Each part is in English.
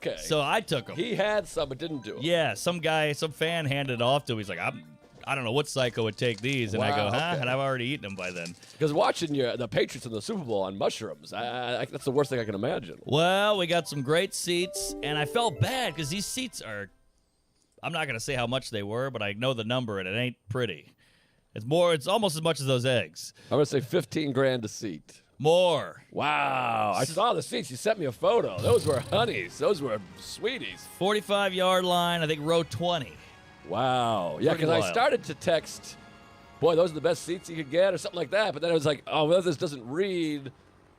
okay. So I took them. He had some, but didn't do it. Yeah, some fan handed it off to him. He's like, I don't know what psycho would take these. And I go, huh? Okay. And I've already eaten them by then. Because watching the Patriots in the Super Bowl on mushrooms, that's the worst thing I can imagine. Well, we got some great seats, and I felt bad because these seats are, I'm not going to say how much they were, but I know the number, and it ain't pretty. It's almost as much as those eggs. I'm going to say $15,000 a seat. More. Wow. I saw the seats. You sent me a photo. Those were honeys. Those were sweeties. 45-yard line, I think row 20. Wow. Yeah, because I started to text, boy, those are the best seats you could get or something like that. But then I was like, oh, well, this doesn't read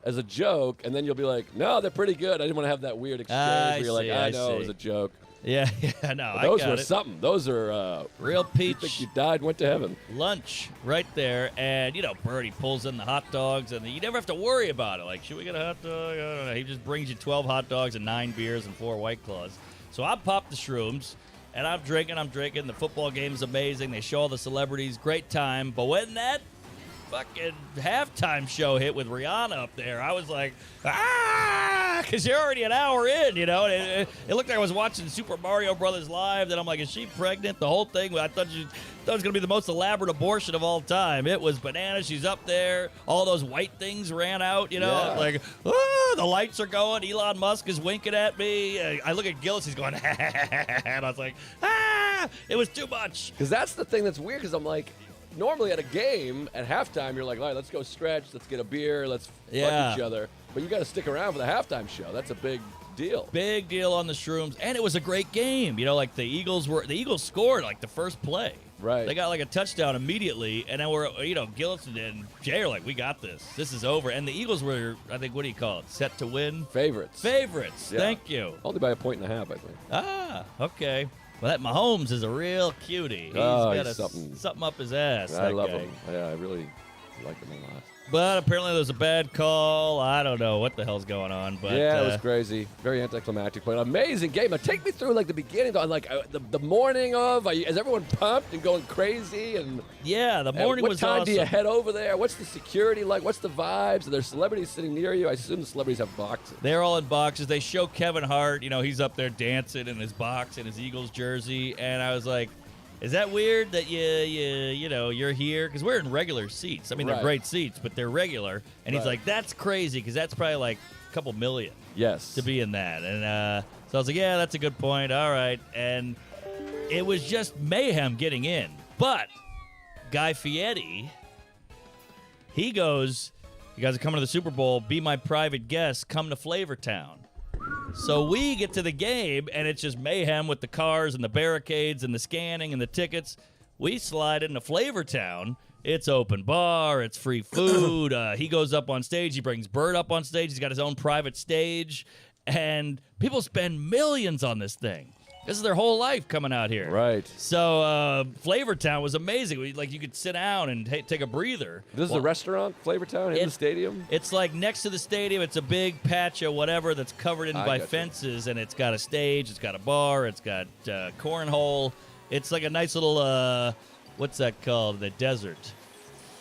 as a joke. And then you'll be like, no, they're pretty good. I didn't want to have that weird exchange where you're like, I know it was a joke. Yeah, no, I got it. Those were something. Those are real peach. You think you died, went to heaven. Lunch right there, and Birdie pulls in the hot dogs, and you never have to worry about it. Like, should we get a hot dog? I don't know. He just brings you 12 hot dogs and 9 beers and 4 White Claws. So I popped the shrooms, and I'm drinking. The football game's amazing. They show all the celebrities, great time. But when that fucking halftime show hit with Rihanna up there, I was like, because you're already an hour in, and it looked like I was watching Super Mario Brothers live. Then I'm like, is she pregnant? The whole thing, I thought it was going to be the most elaborate abortion of all time. It was bananas. She's up there. All those white things ran out, like, the lights are going. Elon Musk is winking at me. I look at Gillis, he's going, and I was like, it was too much. Because that's the thing that's weird, because I'm like, normally at a game, at halftime, you're like, all right, let's go stretch, let's get a beer, let's fuck each other. But you got to stick around for the halftime show. That's a big deal. Big deal on the shrooms. And it was a great game. Like the Eagles scored like the first play. Right. They got like a touchdown immediately, and then Gillis and Jay are like, we got this. This is over. And the Eagles were, I think, what do you call it? Set to win? Favorites. Yeah. Thank you. Only by 1.5 points, I think. Okay. Well, that Mahomes is a real cutie. He's got something up his ass. I love him. Yeah, I really like him a lot. But apparently there was a bad call. I don't know what the hell's going on. But yeah, it was crazy. Very anticlimactic, but amazing game. Now, take me through the beginning, the morning of. Is everyone pumped and going crazy? And yeah, the morning was awesome. What time do you head over there? What's the security like? What's the vibes? Are there celebrities sitting near you? I assume the celebrities have boxes. They're all in boxes. They show Kevin Hart. He's up there dancing in his box in his Eagles jersey, and I was like, is that weird that you're here? Because we're in regular seats. I mean, they're great seats, but they're regular. And he's like, that's crazy, because that's probably like a couple million. Yes. To be in that. And so I was like, yeah, that's a good point. All right. And it was just mayhem getting in. But Guy Fieri, he goes, you guys are coming to the Super Bowl. Be my private guest. Come to Flavortown. So we get to the game, and it's just mayhem with the cars and the barricades and the scanning and the tickets. We slide into Flavortown. It's open bar. It's free food. He goes up on stage. He brings Bird up on stage. He's got his own private stage. And people spend millions on this thing. This is their whole life coming out here. Right. So Flavortown was amazing. You could sit down and take a breather. This is a restaurant, Flavortown, in the stadium? It's like next to the stadium. It's a big patch of whatever that's covered in by fences, and it's got a stage, it's got a bar, it's got cornhole. It's like a nice little, what's that called? The desert.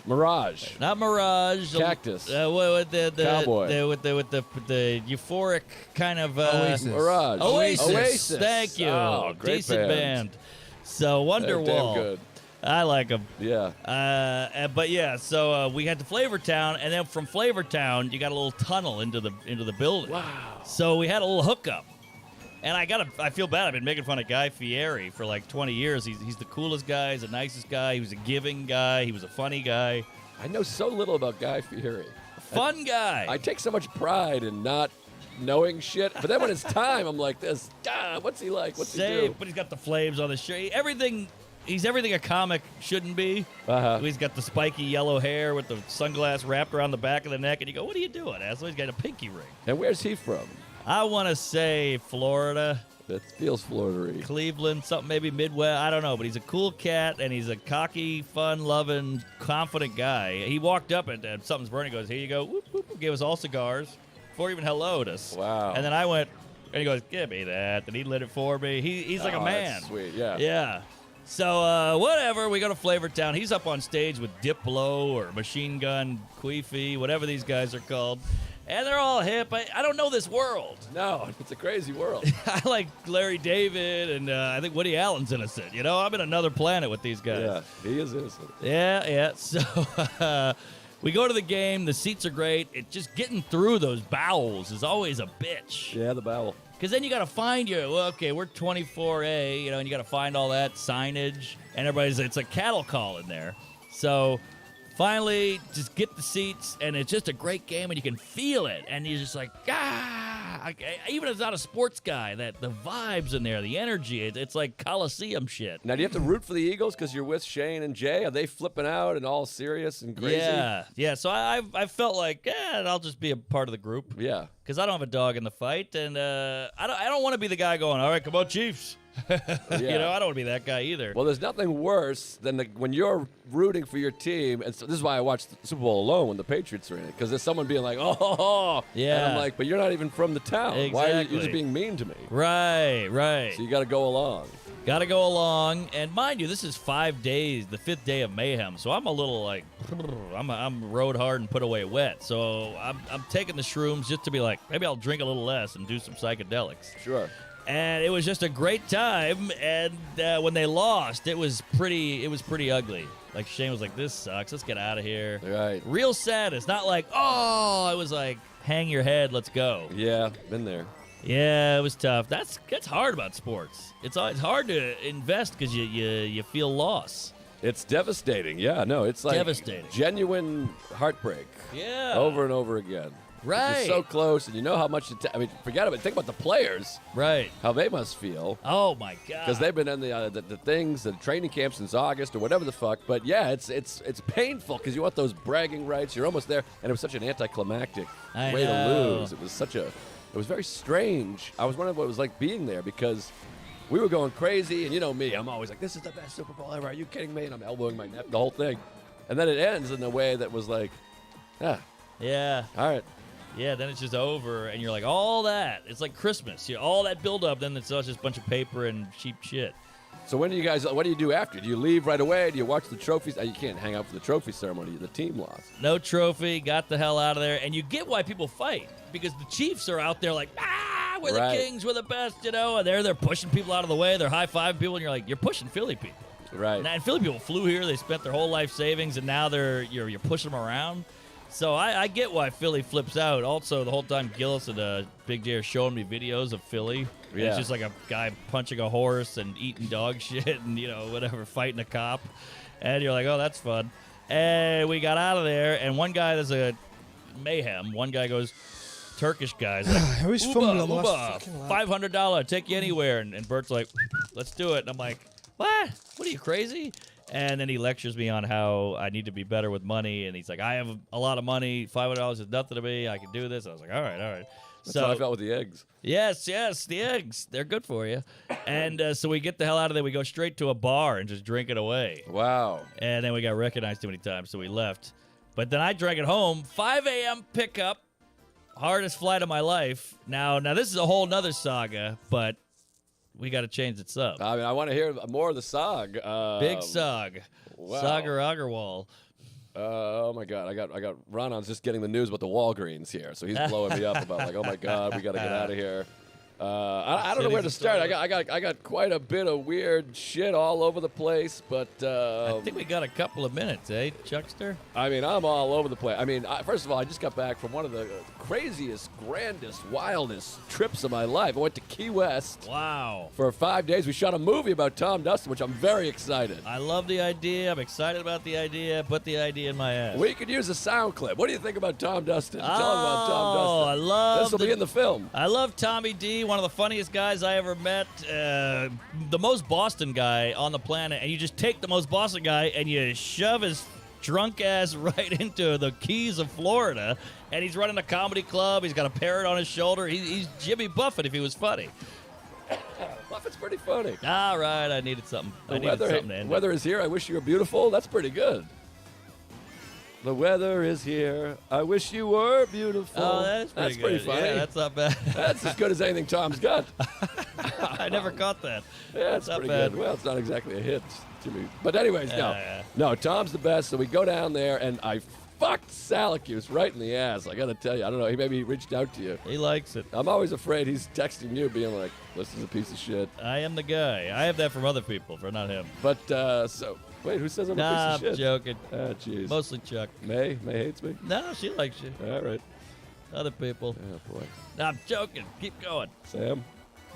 Mirage. Not Mirage. Cactus. With the Cowboy. With the euphoric kind of Oasis. Mirage. Oasis. Thank you. Oh, great Decent band. So Wonderwall. Damn good. I like them. Yeah. But yeah, so we had to Flavortown, and then from Flavortown, you got a little tunnel into the building. Wow. So we had a little hookup. And I feel bad. I've been making fun of Guy Fieri for like 20 years. He's the coolest guy. He's the nicest guy. He was a giving guy. He was a funny guy. I know so little about Guy Fieri. Fun guy. I take so much pride in not knowing shit. But then when it's time, I'm like this. What's he like? What's he do? But he's got the flames on the shirt. He's everything a comic shouldn't be. He's got the spiky yellow hair with the sunglass wrapped around the back of the neck. And you go, what are you doing, asshole? He's got a pinky ring. And where's he from? I want to say Florida. That feels Florida-y. Cleveland, something maybe Midwest. I don't know, but he's a cool cat, and he's a cocky, fun-loving, confident guy. He walked up at Something's Burning, goes, here you go, whoop, whoop, gave us all cigars before he even helloed us. Wow. And then I went, and he goes, give me that. And he lit it for me. He's like a man. That's sweet, yeah. Yeah. So, whatever, we go to Flavortown. He's up on stage with Diplo or Machine Gun Queefy, whatever these guys are called. And they're all hip. I don't know this world. No, it's a crazy world. I like Larry David, and I think Woody Allen's innocent. You know, I'm in another planet with these guys. Yeah, he is innocent. Yeah. So we go to the game. The seats are great. It just getting through those bowels is always a bitch. Yeah, the bowel. Because then you got to find okay, we're 24A, you know, and you got to find all that signage, and it's a cattle call in there. So finally, just get the seats, and it's just a great game, and you can feel it, and you're just like, even as not a sports guy, that the vibes in there, the energy, it's like Coliseum shit. Now, do you have to root for the Eagles because you're with Shane and Jay? Are they flipping out and all serious and crazy? Yeah. So I felt like, I'll just be a part of the group. Yeah. Because I don't have a dog in the fight, and I don't want to be the guy going, all right, come on, Chiefs. Yeah. You know, I don't want to be that guy either. Well, there's nothing worse than when you're rooting for your team, and so this is why I watched the Super Bowl alone when the Patriots are in it, because there's someone being like, oh, yeah. And I'm like, but you're not even from the town. Exactly. Why are you just being mean to me? Right. So you got to go along. Got to go along, and mind you, this is 5 days, the 5th day of mayhem. So I'm a little like, I'm rode hard and put away wet. So I'm taking the shrooms just to be like, maybe I'll drink a little less and do some psychedelics. Sure. And it was just a great time. And when they lost, it was pretty ugly. Like Shane was like, "This sucks. Let's get out of here." Right. Real sad. It's not like, oh, it was like, hang your head, let's go. Yeah, been there. Yeah, it was tough. That's hard about sports. It's hard to invest because you feel loss. It's devastating. Yeah, no, it's like Devastating. Genuine heartbreak. Yeah. Over and over again. Right. You're so close, and you know how much I mean, forget about it. Think about the players. Right. How they must feel. Oh my God. Because they've been in the training camps since August or whatever the fuck. But yeah, it's painful because you want those bragging rights. You're almost there, and it was such an anticlimactic way to lose. It was very strange. I was wondering what it was like being there because we were going crazy, and you know me, I'm always like, this is the best Super Bowl ever. Are you kidding me? And I'm elbowing my neck, the whole thing, and then it ends in a way that was like, yeah. All right. Yeah, then it's just over, and you're like, all that. It's like Christmas. All that build-up, then it's all just a bunch of paper and cheap shit. So what do you do after? Do you leave right away? Do you watch the trophies? You can't hang out for the trophy ceremony. The team lost. No trophy, got the hell out of there. And you get why people fight, because the Chiefs are out there like, we're the Kings, we're the best, you know, and they're pushing people out of the way. They're high-fiving people, and you're like, you're pushing Philly people. Right. And Philly people flew here. They spent their whole life savings, and now you're pushing them around. So I get why Philly flips out. Also, the whole time Gillis and Big J are showing me videos of Philly. And it's just like a guy punching a horse and eating dog shit and, you know, whatever, fighting a cop. And you're like, oh, that's fun. And we got out of there, and one guy, there's a mayhem. One guy goes, Turkish guy's like, I always fumble on the last fucking lap. $500, take you anywhere. And Bert's like, let's do it. And I'm like, what? What are you, crazy? And then he lectures me on how I need to be better with money. And he's like, I have a lot of money. $500 is nothing to me. I can do this. I was like, all right. That's how I felt with the eggs. Yes, the eggs. They're good for you. And so we get the hell out of there. We go straight to a bar and just drink it away. Wow. And then we got recognized too many times, so we left. But then I drank it home. 5 a.m. pickup. Hardest flight of my life. Now this is a whole nother saga, but we got to change this up. I mean, I want to hear more of the sog. Big sog. Wow. Sagar Agarwal. Oh my God! I got Ronon's just getting the news about the Walgreens here, so he's blowing me up about like, oh my God, we got to get out of here. I don't know where to start. I got quite a bit of weird shit all over the place, but I think we got a couple of minutes, Chuckster? I mean, I'm all over the place. I mean, first of all, I just got back from one of the craziest, grandest, wildest trips of my life. I went to Key West. Wow. For 5 days. We shot a movie about Tom Dustin, which I'm very excited. I love the idea. I'm excited about the idea. Put the idea in my ass. We could use a sound clip. What do you think about Tom Dustin? Tell him about Tom Dustin. I love this will be in the film. I love Tommy D, one of the funniest guys I ever met. The most Boston guy on the planet. And you just take the most Boston guy and you shove his drunk ass right into the Keys of Florida, and he's running a comedy club. He's got a parrot on his shoulder. He's Jimmy Buffett if he was funny. Buffett's pretty funny. All right, I needed something. The weather is here. I wish you were beautiful. That's pretty good. The weather is here. I wish you were beautiful. Oh, that's pretty funny. Yeah, that's not bad. That's as good as anything Tom's got. I never caught that. Yeah, that's pretty good. Well, it's not exactly a hit to me. But anyways, no, Tom's the best. So we go down there, and fucked Salacuse right in the ass. I got to tell you. I don't know. Maybe he reached out to you. He likes it. I'm always afraid he's texting you being like, this is a piece of shit. I am the guy. I have that from other people, for not him. But, so, wait, who says I'm a piece Nah, of shit? I'm joking. Ah, jeez. Mostly Chuck. May hates me? No, she likes you. All right. Other people. Oh, boy. No, I'm joking. Keep going. Sam?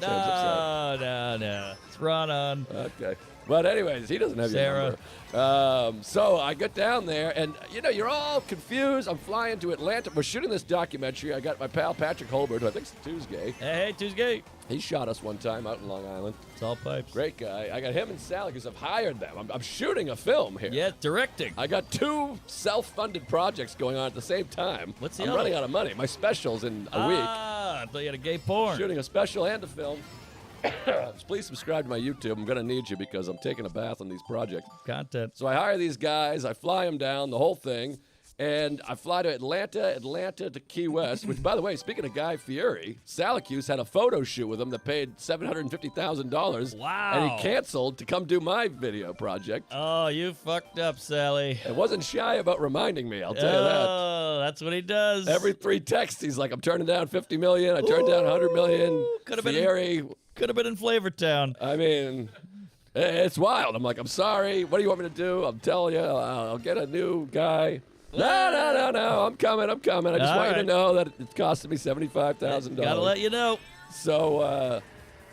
Sam's upset. No. It's Ron on. Okay. But anyways, he doesn't have Sarah. your number. So I get down there, and, you're all confused. I'm flying to Atlanta. We're shooting this documentary. I got my pal Patrick Holbert, who I think's Tuesday. Hey, Tuesday. He shot us one time out in Long Island. It's all pipes. Great guy. I got him and Sally because I've hired them. I'm shooting a film here. Yeah, directing. I got 2 self-funded projects going on at the same time. What's the I'm other running one? out of money. My special's in a week. I thought you had a gay porn. Shooting a special and a film. Please subscribe to my YouTube. I'm going to need you because I'm taking a bath on these projects. Content. So I hire these guys. I fly them down, the whole thing. And I fly to Atlanta to Key West, which, by the way, speaking of Guy Fieri, Salacuse had a photo shoot with him that paid $750,000. Wow. And he canceled to come do my video project. Oh, you fucked up, Sally. And wasn't shy about reminding me, I'll tell you that. Oh, that's what he does. Every 3 texts, he's like, I'm turning down $50 million. I turned down $100 million. Could've Fieri. Could have been in Flavortown. I mean, it's wild. I'm like, I'm sorry. What do you want me to do? I'm telling you, I'll get a new guy. No. I'm coming. I just want you to know that it's costing me $75,000. Gotta let you know. So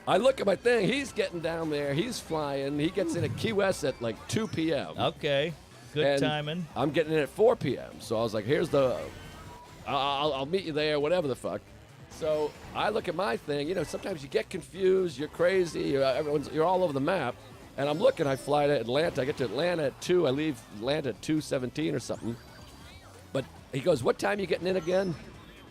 I look at my thing. He's getting down there. He's flying. He gets in at Key West at like 2 p.m. Okay. Good And timing. I'm getting in at 4 p.m. So I was like, here's I'll meet you there, whatever the fuck. So I look at my thing. Sometimes you get confused. You're crazy. You're all over the map. And I'm looking. I fly to Atlanta. I get to Atlanta at 2. I leave Atlanta at 2:17 or something. But he goes, what time are you getting in again?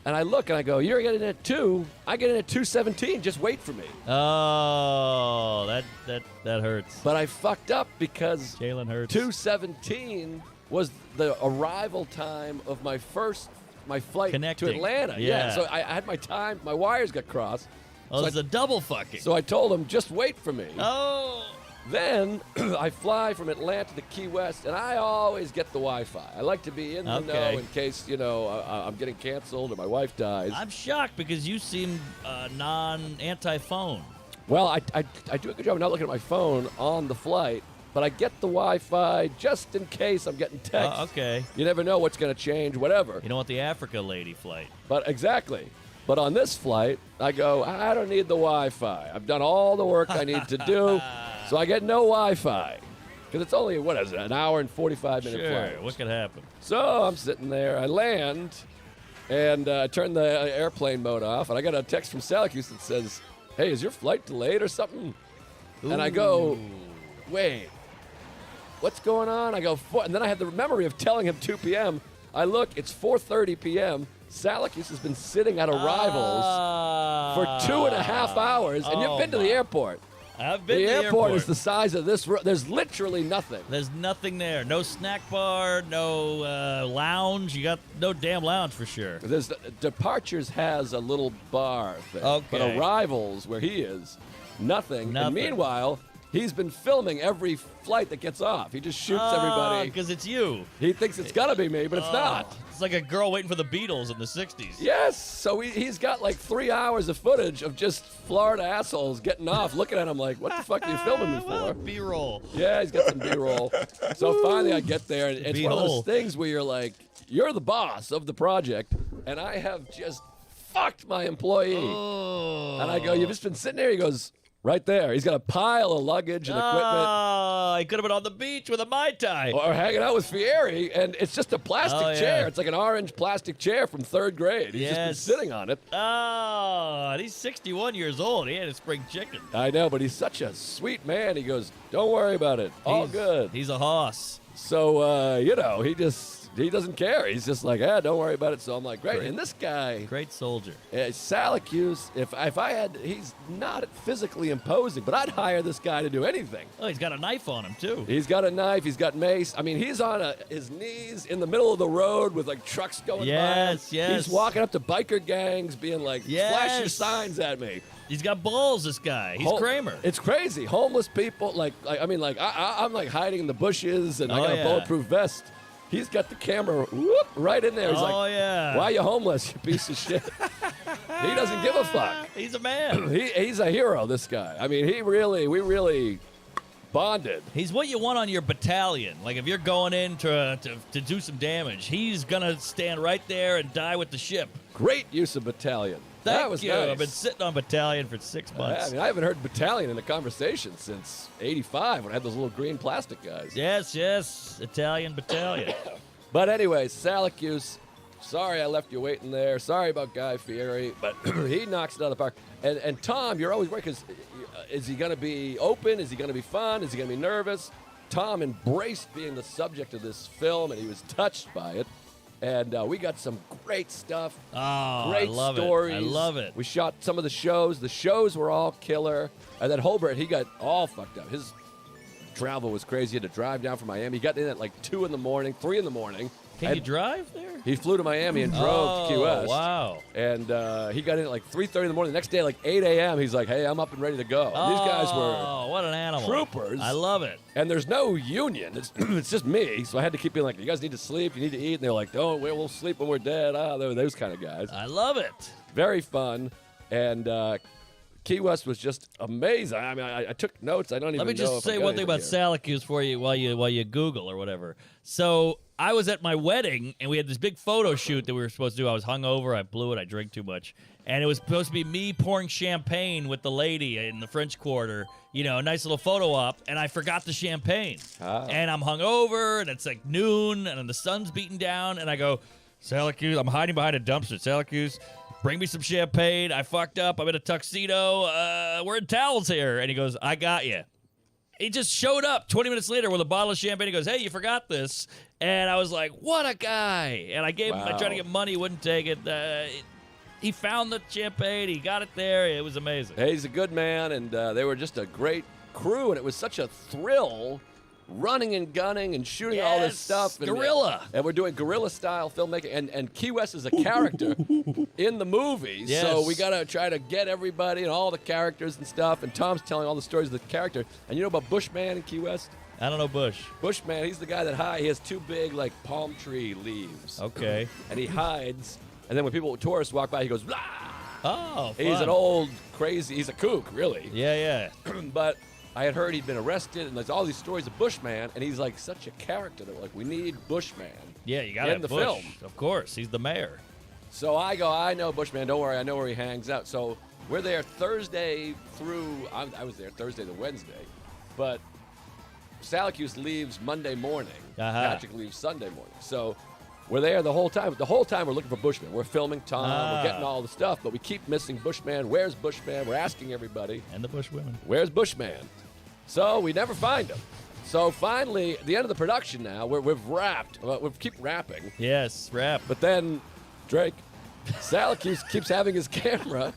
And I look and I go, you're getting in at 2. I get in at 2:17. Just wait for me. Oh, that hurts. But I fucked up because Jalen hurts. 2:17 was the arrival time of my flight Connecting. to Atlanta. Yeah. So I had my time. My wires got crossed. Oh, so it's a double fucking. So I told him, just wait for me. Oh. Then I fly from Atlanta to Key West, and I always get the Wi-Fi. I like to be in the know in case, I'm getting canceled or my wife dies. I'm shocked because you seem anti-phone. Well, I do a good job of not looking at my phone on the flight, but I get the Wi-Fi just in case I'm getting texts. Okay. You never know what's going to change, whatever. You don't want the Africa lady flight. But exactly. But on this flight, I go, I don't need the Wi-Fi. I've done all the work I need to do, so I get no Wi-Fi. Because it's only, an hour and 45-minute flight. Sure, what could happen? So I'm sitting there. I land, and I turn the airplane mode off, and I got a text from Salacuse that says, hey, is your flight delayed or something? Ooh. And I go, wait, what's going on? I go, and then I had the memory of telling him 2 p.m. I look, it's 4:30 p.m. Salacuse has been sitting at arrivals for 2.5 hours, and you've been to the airport. I've been to the the airport is the size of this room. There's literally nothing. There's nothing there. No snack bar, no lounge. You got no damn lounge for sure. There's Departures has a little bar thing. Okay. But Arrivals, where he is, nothing. And meanwhile, he's been filming every flight that gets off. He just shoots everybody. Because it's you. He thinks it's got to be me, but it's not. It's like a girl waiting for the Beatles in the 60s. Yes. So he's got like 3 hours of footage of just Florida assholes getting off, looking at him like, what the fuck are you filming me for? B-roll. Yeah, he's got some B-roll. So finally I get there, and it's one of those things where you're like, you're the boss of the project, and I have just fucked my employee. Oh. And I go, you've just been sitting there? He goes, right there. He's got a pile of luggage and equipment. Oh, he could have been on the beach with a Mai Tai. Or hanging out with Fieri, and it's just a plastic chair. It's like an orange plastic chair from 3rd grade. He's just been sitting on it. Oh, and he's 61 years old. He had a spring chicken. I know, but he's such a sweet man. He goes, don't worry about it. All good. He's a hoss. So, he doesn't care. He's just like, don't worry about it. So I'm like, great. And this guy, great soldier. Salacuse, if I had, he's not physically imposing, but I'd hire this guy to do anything. Oh, he's got a knife on him, too. He's got a knife. He's got mace. I mean, he's on his knees in the middle of the road with like trucks going by. Yes. He's walking up to biker gangs being like, flash your signs at me. He's got balls, this guy. He's Kramer. It's crazy. Homeless people, I'm like hiding in the bushes, and I got a bulletproof vest. He's got the camera right in there. He's like, yeah. why are you homeless, you piece of shit? He doesn't give a fuck. He's a man. He's a hero, this guy. I mean, we really bonded. He's what you want on your battalion. Like, if you're going in to do some damage, he's going to stand right there and die with the ship. Great use of battalion. Thank that was you. nice. I've been sitting on battalion for 6 months. I mean, I haven't heard battalion in a conversation since '85 when I had those little green plastic guys. Yes, Italian battalion. But anyway, Syracuse, sorry I left you waiting there. Sorry about Guy Fieri, but he knocks it out of the park. And Tom, you're always worried because is he going to be open? Is he going to be fun? Is he going to be nervous? Tom embraced being the subject of this film, and he was touched by it. And we got some great stuff. Oh, great I love stories. it. I love it. We shot some of the shows. The shows were all killer. And then Holbert, he got all fucked up. His travel was crazy. He had to drive down from Miami. He got in at like 2 in the morning, 3 in the morning. Can you drive there? He flew to Miami and drove to Key West. Wow. And he got in at like 3:30 in the morning. The next day, like 8 a.m., he's like, hey, I'm up and ready to go. And these guys were what an animal. troopers. I love it. And there's no union. It's just me. So I had to keep being like, you guys need to sleep. You need to eat. And they're like, oh, we'll sleep when we're dead. They were those kind of guys. I love it. Very fun. And Key West was just amazing. I mean, I took notes. I don't even know. Let me just say one thing about Syracuse for you while you Google or whatever. So I was at my wedding, and we had this big photo shoot that we were supposed to do. I was hungover. I blew it. I drank too much. And it was supposed to be me pouring champagne with the lady in the French Quarter. You know, a nice little photo op. And I forgot the champagne. And I'm hungover, and it's like noon, and the sun's beating down. And I go, Syracuse, I'm hiding behind a dumpster. Syracuse, bring me some champagne. I fucked up. I'm in a tuxedo. We're in towels here. And he goes, I got you. He just showed up 20 minutes later with a bottle of champagne. He goes, hey, you forgot this. And I was like, what a guy. And I gave him, I tried to get money. He wouldn't take it. He found the champagne. He got it there. It was amazing. Hey, he's a good man, and they were just a great crew, and it was such a thrill running and gunning and shooting all this stuff. And, guerrilla. And we're doing guerrilla-style filmmaking, and Key West is a character in the movie, so we got to try to get everybody and all the characters and stuff, and Tom's telling all the stories of the character. And you know about Bushman in Key West? I don't know Bush. Bushman, he's the guy that he has 2 big, like, palm tree leaves. Okay. And he hides, and then when tourists walk by, he goes, blah! Oh, fun. He's an old, crazy, he's a kook, really. Yeah. But I had heard he'd been arrested, and there's all these stories of Bushman, and he's like such a character that we're like, we need Bushman. Yeah, you got to in the Bush. film. Of course, he's the mayor. So I go, I know Bushman, don't worry, I know where he hangs out. So we're there Thursday through, I was there Thursday to Wednesday, but Syracuse leaves Monday morning. Patrick leaves Sunday morning. So we're there the whole time. The whole time we're looking for Bushman. We're filming Tom. We're getting all the stuff, but we keep missing Bushman. Where's Bushman? We're asking everybody. And the Bush women. Where's Bushman? So we never find him. So finally, at the end of the production now, we've wrapped. We keep wrapping. Yes, wrap. But then Drake, Syracuse keeps having his camera.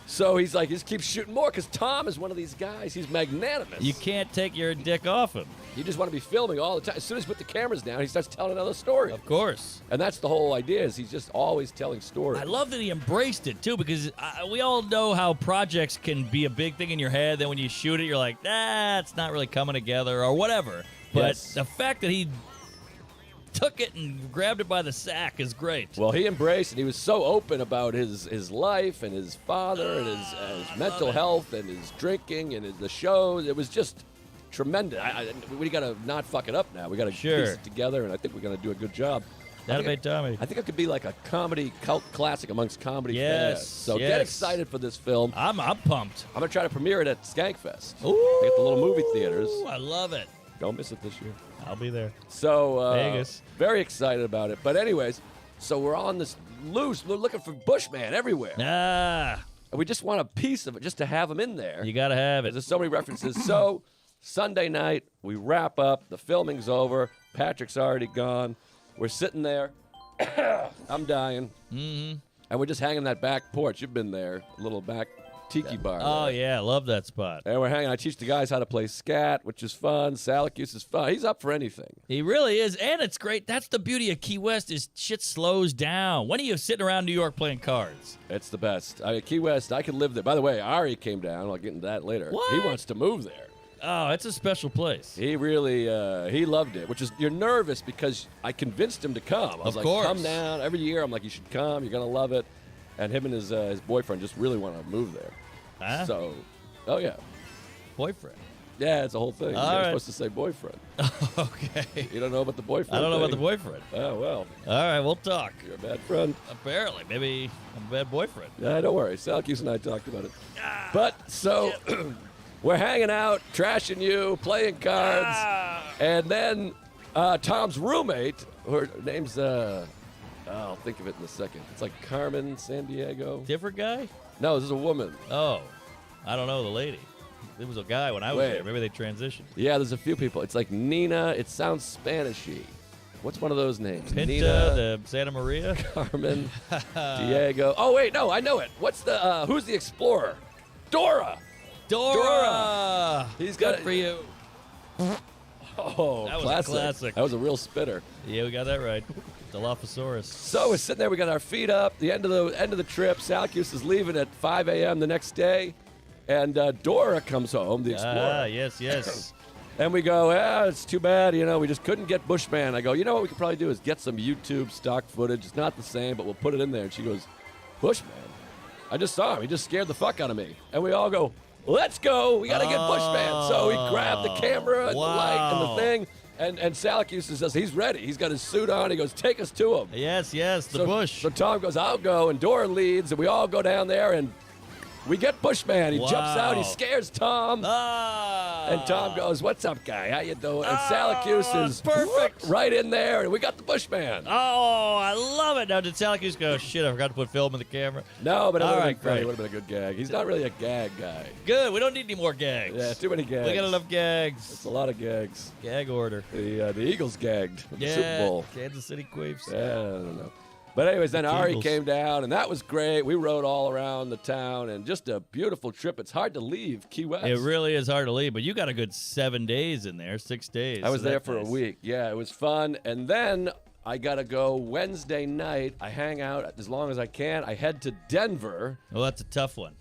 So he's like, he just keeps shooting more because Tom is one of these guys. He's magnanimous. You can't take your dick off him. You just want to be filming all the time. As soon as he put the cameras down, he starts telling another story. Of course. And that's the whole idea is he's just always telling stories. I love that he embraced it, too, because we all know how projects can be a big thing in your head. Then when you shoot it, you're like, it's not really coming together or whatever. But the fact that he took it and grabbed it by the sack is great. Well, he embraced it. He was so open about his life and his father and his mental health and his drinking and the shows. It was just tremendous. We got to not fuck it up now. We got to piece it together, and I think we're going to do a good job. That'll be Tommy. I think it could be like a comedy cult classic amongst comedy fans. So get excited for this film. I'm pumped. I'm going to try to premiere it at Skankfest. Ooh, at the little movie theaters. I love it. Don't miss it this year. I'll be there. So Vegas. Very excited about it. But anyways, so we're on this loose. We're looking for Bushman everywhere. And we just want a piece of it just to have him in there. You got to have it. There's so many references. So Sunday night, we wrap up. The filming's over. Patrick's already gone. We're sitting there. I'm dying. Mm-hmm. And we're just hanging that back porch. You've been there. A little back tiki bar. Oh, there. yeah. Love that spot. And we're hanging. I teach the guys how to play scat, which is fun. Syracuse is fun. He's up for anything. He really is. And it's great. That's the beauty of Key West is shit slows down. When are you sitting around New York playing cards? It's the best. Key West, I could live there. By the way, Ari came down. I'll get into that later. What? He wants to move there. Oh, it's a special place. He really he loved it, which is you're nervous because I convinced him to come. I was Of like, course. come down. Every year I'm like, you should come. You're going to love it. And him and his boyfriend just really want to move there. Huh? So, oh, yeah. Boyfriend. Yeah, it's a whole thing. All You're right. supposed to say boyfriend. Okay. You don't know about the boyfriend I don't know about the thing? boyfriend. Oh, well, All right, we'll talk. you're a bad friend. Apparently, maybe I'm a bad boyfriend. Yeah, don't worry. Syracuse and I talked about it. But, so, we're hanging out, trashing you, playing cards. And then Tom's roommate, her name's, I'll think of it in a second. It's like Carmen San Diego. Different guy? No, this is a woman. Oh, I don't know the lady. It was a guy when I was Wait. there. Maybe they transitioned. Yeah, there's a few people. It's like Nina. It sounds Spanishy. What's one of those names? Pinta, Nina, the Santa Maria. Carmen, Diego. Oh, wait, no, I know it. What's the, who's the explorer? Dora. Dora. He's Good got for you. Oh, That was a classic. classic. That was a real spitter. Yeah, we got that right. Dilophosaurus. So we're sitting there. We got our feet up. The end of the trip. Syracuse is leaving at 5 a.m. the next day, and Dora comes home. The explorer. Ah, yes. And we go, it's too bad, we just couldn't get Bushman. I go, what we could probably do is get some YouTube stock footage. It's not the same, but we'll put it in there. And she goes, Bushman? I just saw him. He just scared the fuck out of me. And we all go, let's go. We got to get Bushman. So we grab the camera and the light and the thing. And Syracuse says, he's ready. He's got his suit on. He goes, take us to him. Yes, the bush. So Tom goes, I'll go. And Dora leads. And we all go down there. And we get Bushman. He jumps out. He scares Tom. And Tom goes, what's up, guy? How you doing? And Syracuse is perfect. right in there, and we got the Bushman. Oh, I love it. Now, did Syracuse go, shit, I forgot to put film in the camera? No, but it would All have right, been funny. It great. would have been a good gag. He's not really a gag guy. Good. We don't need any more gags. Yeah, too many gags. We got enough gags. It's a lot of gags. Gag order. The Eagles gagged at the Super Bowl. Kansas City Queefs. Yeah, I don't know. But anyways, then Ari Eagles. came down, and that was great. We rode all around the town, and just a beautiful trip. It's hard to leave Key West. It really is hard to leave, but you got a good 7 days in there, 6 days. I was so there that's for nice. a week. Yeah, it was fun. And then I got to go Wednesday night. I hang out as long as I can. I head to Denver. Well, that's a tough one.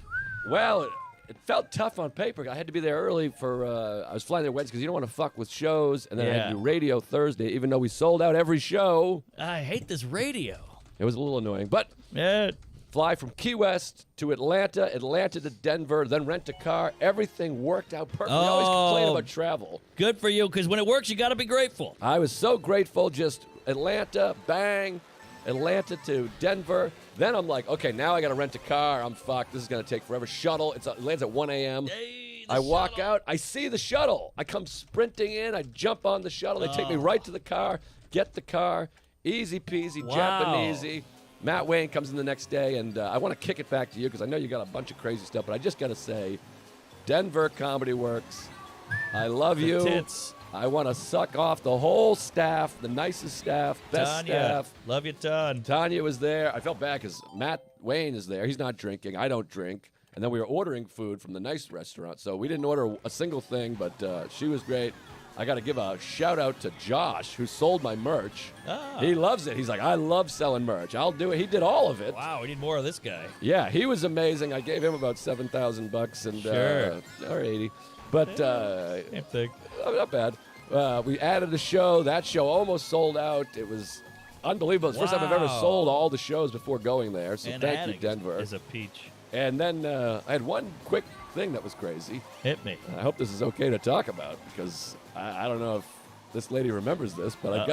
Well, it felt tough on paper. I had to be there early for, I was flying there Wednesday because you don't want to fuck with shows. And then I had to do radio Thursday, even though we sold out every show. I hate this radio. It was a little annoying. But Yeah. fly from Key West to Atlanta, Atlanta to Denver, then rent a car. Everything worked out perfectly. I always complain about travel. Good for you, because when it works, you got to be grateful. I was so grateful. Just Atlanta, bang, Atlanta to Denver. Then I'm like, okay, now I got to rent a car. I'm fucked. This is going to take forever. Shuttle. It lands at 1 a.m. Hey, the I walk shuttle. out. I see the shuttle. I come sprinting in. I jump on the shuttle. They take me right to the car, get the car. Easy peasy, Wow. Japanesey. Matt Wayne comes in the next day, and I want to kick it back to you because I know you got a bunch of crazy stuff, but I just got to say, Denver Comedy Works, I love you. Tits. I want to suck off the whole staff, the nicest staff, best Tanya. staff. Love you, Ton. Tanya was there. I felt bad because Matt Wayne is there. He's not drinking. I don't drink. And then we were ordering food from the nice restaurant. So we didn't order a single thing, but she was great. I got to give a shout out to Josh, who sold my merch. Ah. He loves it. He's like, I love selling merch. I'll do it. He did all of it. Wow, we need more of this guy. Yeah, he was amazing. I gave him about $7,000 and Sure. or 80, but Same thing. not bad. We added a show. That show almost sold out. It was unbelievable. It's the first time I've ever Wow. sold all the shows before going there. So And thank adding you, Denver. is a peach. And then I had one quick thing that was crazy. Hit me. I hope this is okay to talk about because I don't know if this lady remembers this, but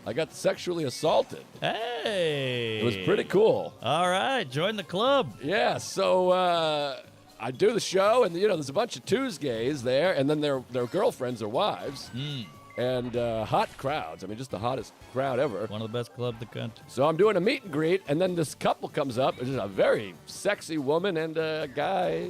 I got sexually assaulted. Hey. It was pretty cool. All right, join the club. Yeah, so I do the show, and there's a bunch of Tuesdays there, and then their girlfriends, their wives, and hot crowds. I mean, just the hottest crowd ever. One of the best clubs in the country. So I'm doing a meet and greet, and then this couple comes up. It's just a very sexy woman and a guy.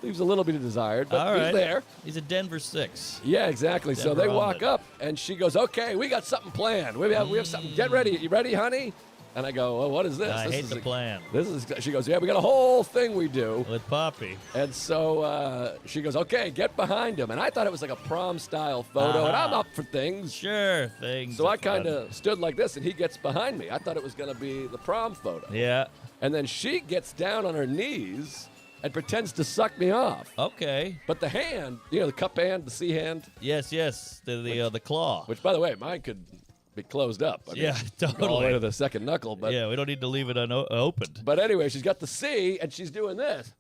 Leaves a little bit of desired, but All right. he's there. He's a Denver 6. Yeah, exactly. So Denver they walk omelet. up, and she goes, "Okay, we got something planned. We have something. Get ready. You ready, honey?" And I go, "Well, what is this? I This hate is the plan. This is." She goes, "Yeah, we got a whole thing we do." With Poppy. And so she goes, "Okay, get behind him." And I thought it was like a prom-style photo, and I'm up for things. Sure, things. So are I kind fun. of stood like this, and he gets behind me. I thought it was going to be the prom photo. Yeah. And then she gets down on her knees, and pretends to suck me off. Okay. But the hand, the cup hand, the C hand, Yes. The claw. which, by the way, mine could be closed up. I mean, Yeah, all the way totally. to the second knuckle. But Yeah, we don't need to leave it unopened. but anyway, she's got the C, and she's doing this.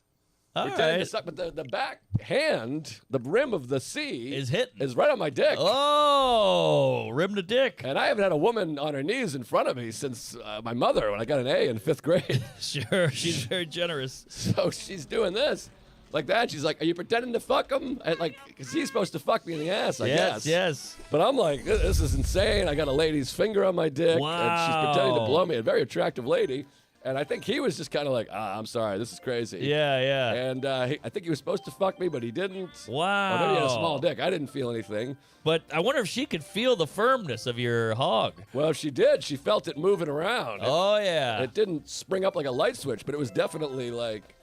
All Pretending to right. suck, but the back hand, the rim of the C Is hitting. is right on my dick. Oh, rim to dick. And I haven't had a woman on her knees in front of me since my mother when I got an A in 5th grade. Sure, she's very generous. So she's doing this like that. She's like, "Are you pretending to fuck him?" And because he's supposed to fuck me in the ass, I guess. Yes. But I'm like, this is insane. I got a lady's finger on my dick, and she's pretending to Wow. blow me. A very attractive lady. And I think he was just kind of like, I'm sorry, this is crazy. Yeah. And I think he was supposed to fuck me, but he didn't. Wow. Or maybe he had a small dick. I didn't feel anything. But I wonder if she could feel the firmness of your hog. Well, she did. She felt it moving around. Oh, yeah. It didn't spring up like a light switch, but it was definitely like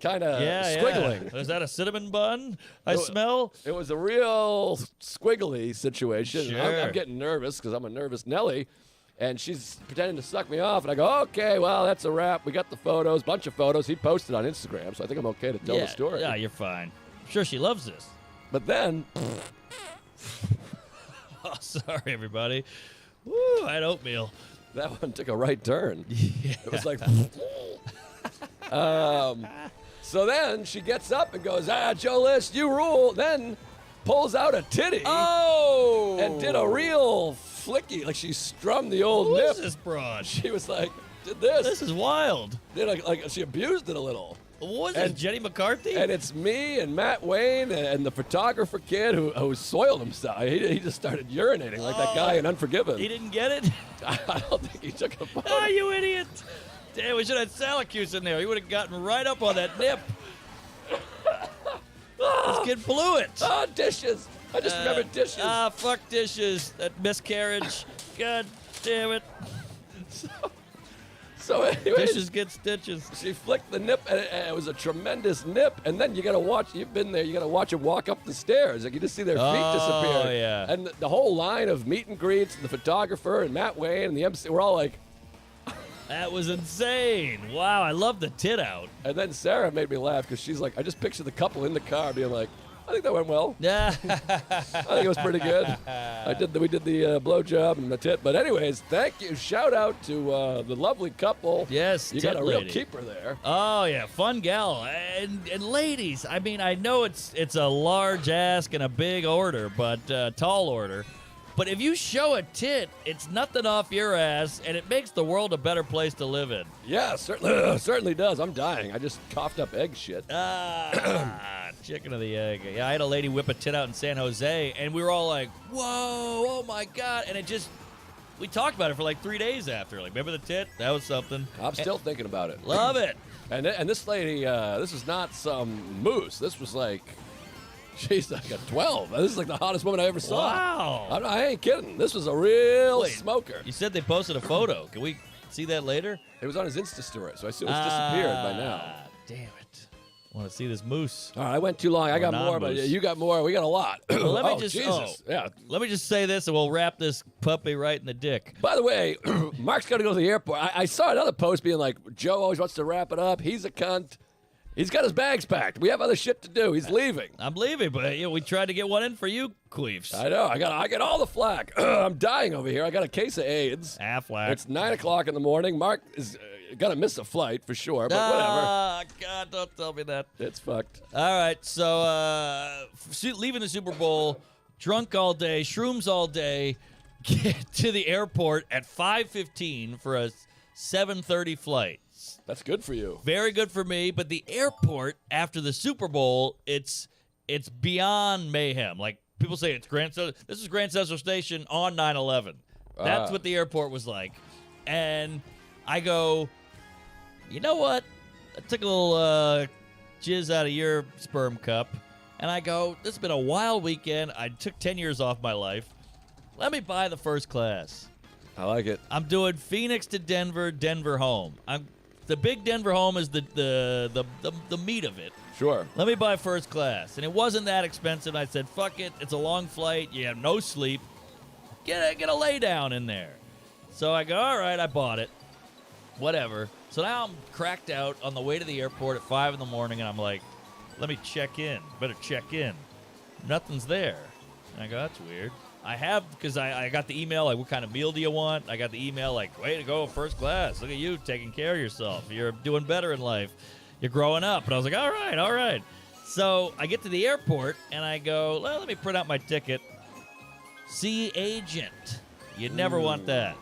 kind of yeah. squiggling. Is that a cinnamon bun I smell? It was a real squiggly situation. Sure. I'm getting nervous because I'm a nervous Nelly. And she's pretending to suck me off. And I go, okay, well, that's a wrap. We got the photos, bunch of photos. He posted on Instagram, so I think I'm okay to tell the story. Yeah, you're fine. I'm sure she loves this. But then, Oh, sorry, everybody. Woo, I had oatmeal. that one took a right turn. Yeah. It was like, so then she gets up and goes, Joe List, you rule. Then pulls out a titty Oh! and did a real flicky. Like she strummed the old Who nip. is this broad? She was like, did this. This is wild. Did like she abused it a little. What was this, Jenny McCarthy? And it's me and Matt Wayne and the photographer kid who soiled himself. He just started urinating like that guy in Unforgiven. He didn't get it? I don't think he took a photo. Oh, you idiot. Damn, we should have had Salacuse in there. He would have gotten right up on that nip. This kid blew it. Oh, dishes. I just remember dishes. Fuck dishes. That miscarriage. God damn it. So anyways, Dishes get stitches. she flicked the nip, and it was a tremendous nip. And then you got to watch. You've been there. You got to watch them walk up the stairs. Like you just see their feet disappear. Oh, yeah. And the whole line of meet and greets, and the photographer and Matt Wayne and the MC, we're all like. That was insane. Wow, I love the tit out. And then Sarah made me laugh because she's like, I just picture the couple in the car being like, I think that went well. Yeah. I think it was pretty good. We did the blowjob and the tit. But anyways, thank you. Shout out to the lovely couple. Yes, You tit got a real lady. keeper there. Oh yeah, fun gal. And ladies, I mean, I know it's a large ask and a big order, but tall order. But if you show a tit, it's nothing off your ass, and it makes the world a better place to live in. Yeah, certainly does. I'm dying. I just coughed up egg shit. Chicken of the egg. Yeah, I had a lady whip a tit out in San Jose, and we were all like, whoa, oh my God. And we talked about it for like 3 days after. Like, remember the tit? That was something. I'm still thinking about it. Love it. And this lady, this was not some moose. This was like, she's like a 12. This is like the hottest woman I ever saw. Wow. I ain't kidding. This was a real Wait. smoker. You said they posted a photo. Can we see that later? It was on his Insta story, so I assume it's disappeared by now. Damn it. Want to see this moose? All right, I went too long. I Or got more, but non-moose. you got more. We got a lot. Well, let me oh, just- Jesus. Yeah. Let me just say this, and we'll wrap this puppy right in the dick. By the way, Mark's got to go to the airport. I saw another post being like, Joe always wants to wrap it up. He's a cunt. He's got his bags packed. We have other shit to do. He's leaving. I'm leaving, but we tried to get one in for you, Queefs. I know. I get all the flack. I'm dying over here. I got a case of AIDS. Affleck. It's 9 o'clock in the morning. Mark is gonna miss a flight for sure, but Ah, God, don't tell me that. whatever. It's fucked. All right, so leaving the Super Bowl, drunk all day, shrooms all day, get to the airport at 5:15 for a 7:30 flight. That's good for you. Very good for me, but the airport after the Super Bowl, it's beyond mayhem. Like people say, this is Grand Central Station on 9/11. That's what the airport was like. And I go, you know what? I took a little jizz out of your sperm cup, and I go, this has been a wild weekend. I took 10 years off my life. Let me buy the first class. I like it. I'm doing Phoenix to Denver, Denver home. The big Denver home is the meat of it. Sure. Let me buy first class. And it wasn't that expensive. I said, fuck it. It's a long flight. You have no sleep. Get a lay down in there. So I go, all right, I bought it. Whatever. So now I'm cracked out on the way to the airport at 5 in the morning, and I'm like, let me check in. Better check in. Nothing's there. And I go, that's weird. I have, because I got the email, like, what kind of meal do you want? I got the email, like, way to go, first class. Look at you taking care of yourself. You're doing better in life. You're growing up. And I was like, all right. So I get to the airport, and I go, well, let me print out my ticket. See agent. You'd never want that.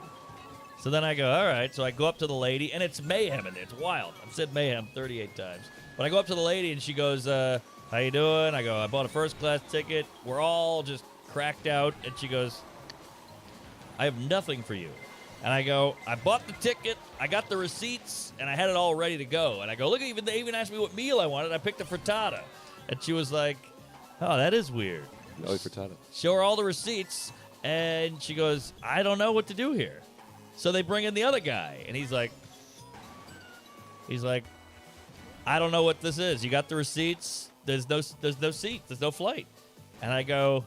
So then I go, all right. So I go up to the lady, and it's mayhem in there. It's wild. I've said mayhem 38 times. But I go up to the lady, and she goes, how you doing? I go, I bought a first-class ticket. We're all just cracked out. And she goes, I have nothing for you. And I go, I bought the ticket, I got the receipts, and I had it all ready to go. And I go, look, they even asked me what meal I wanted. I picked a frittata. And she was like, oh, that is weird. No frittata. Show her all the receipts, and she goes, I don't know what to do here. So they bring in the other guy, and he's like, I don't know what this is. You got the receipts. There's no seat. There's no flight. And I go,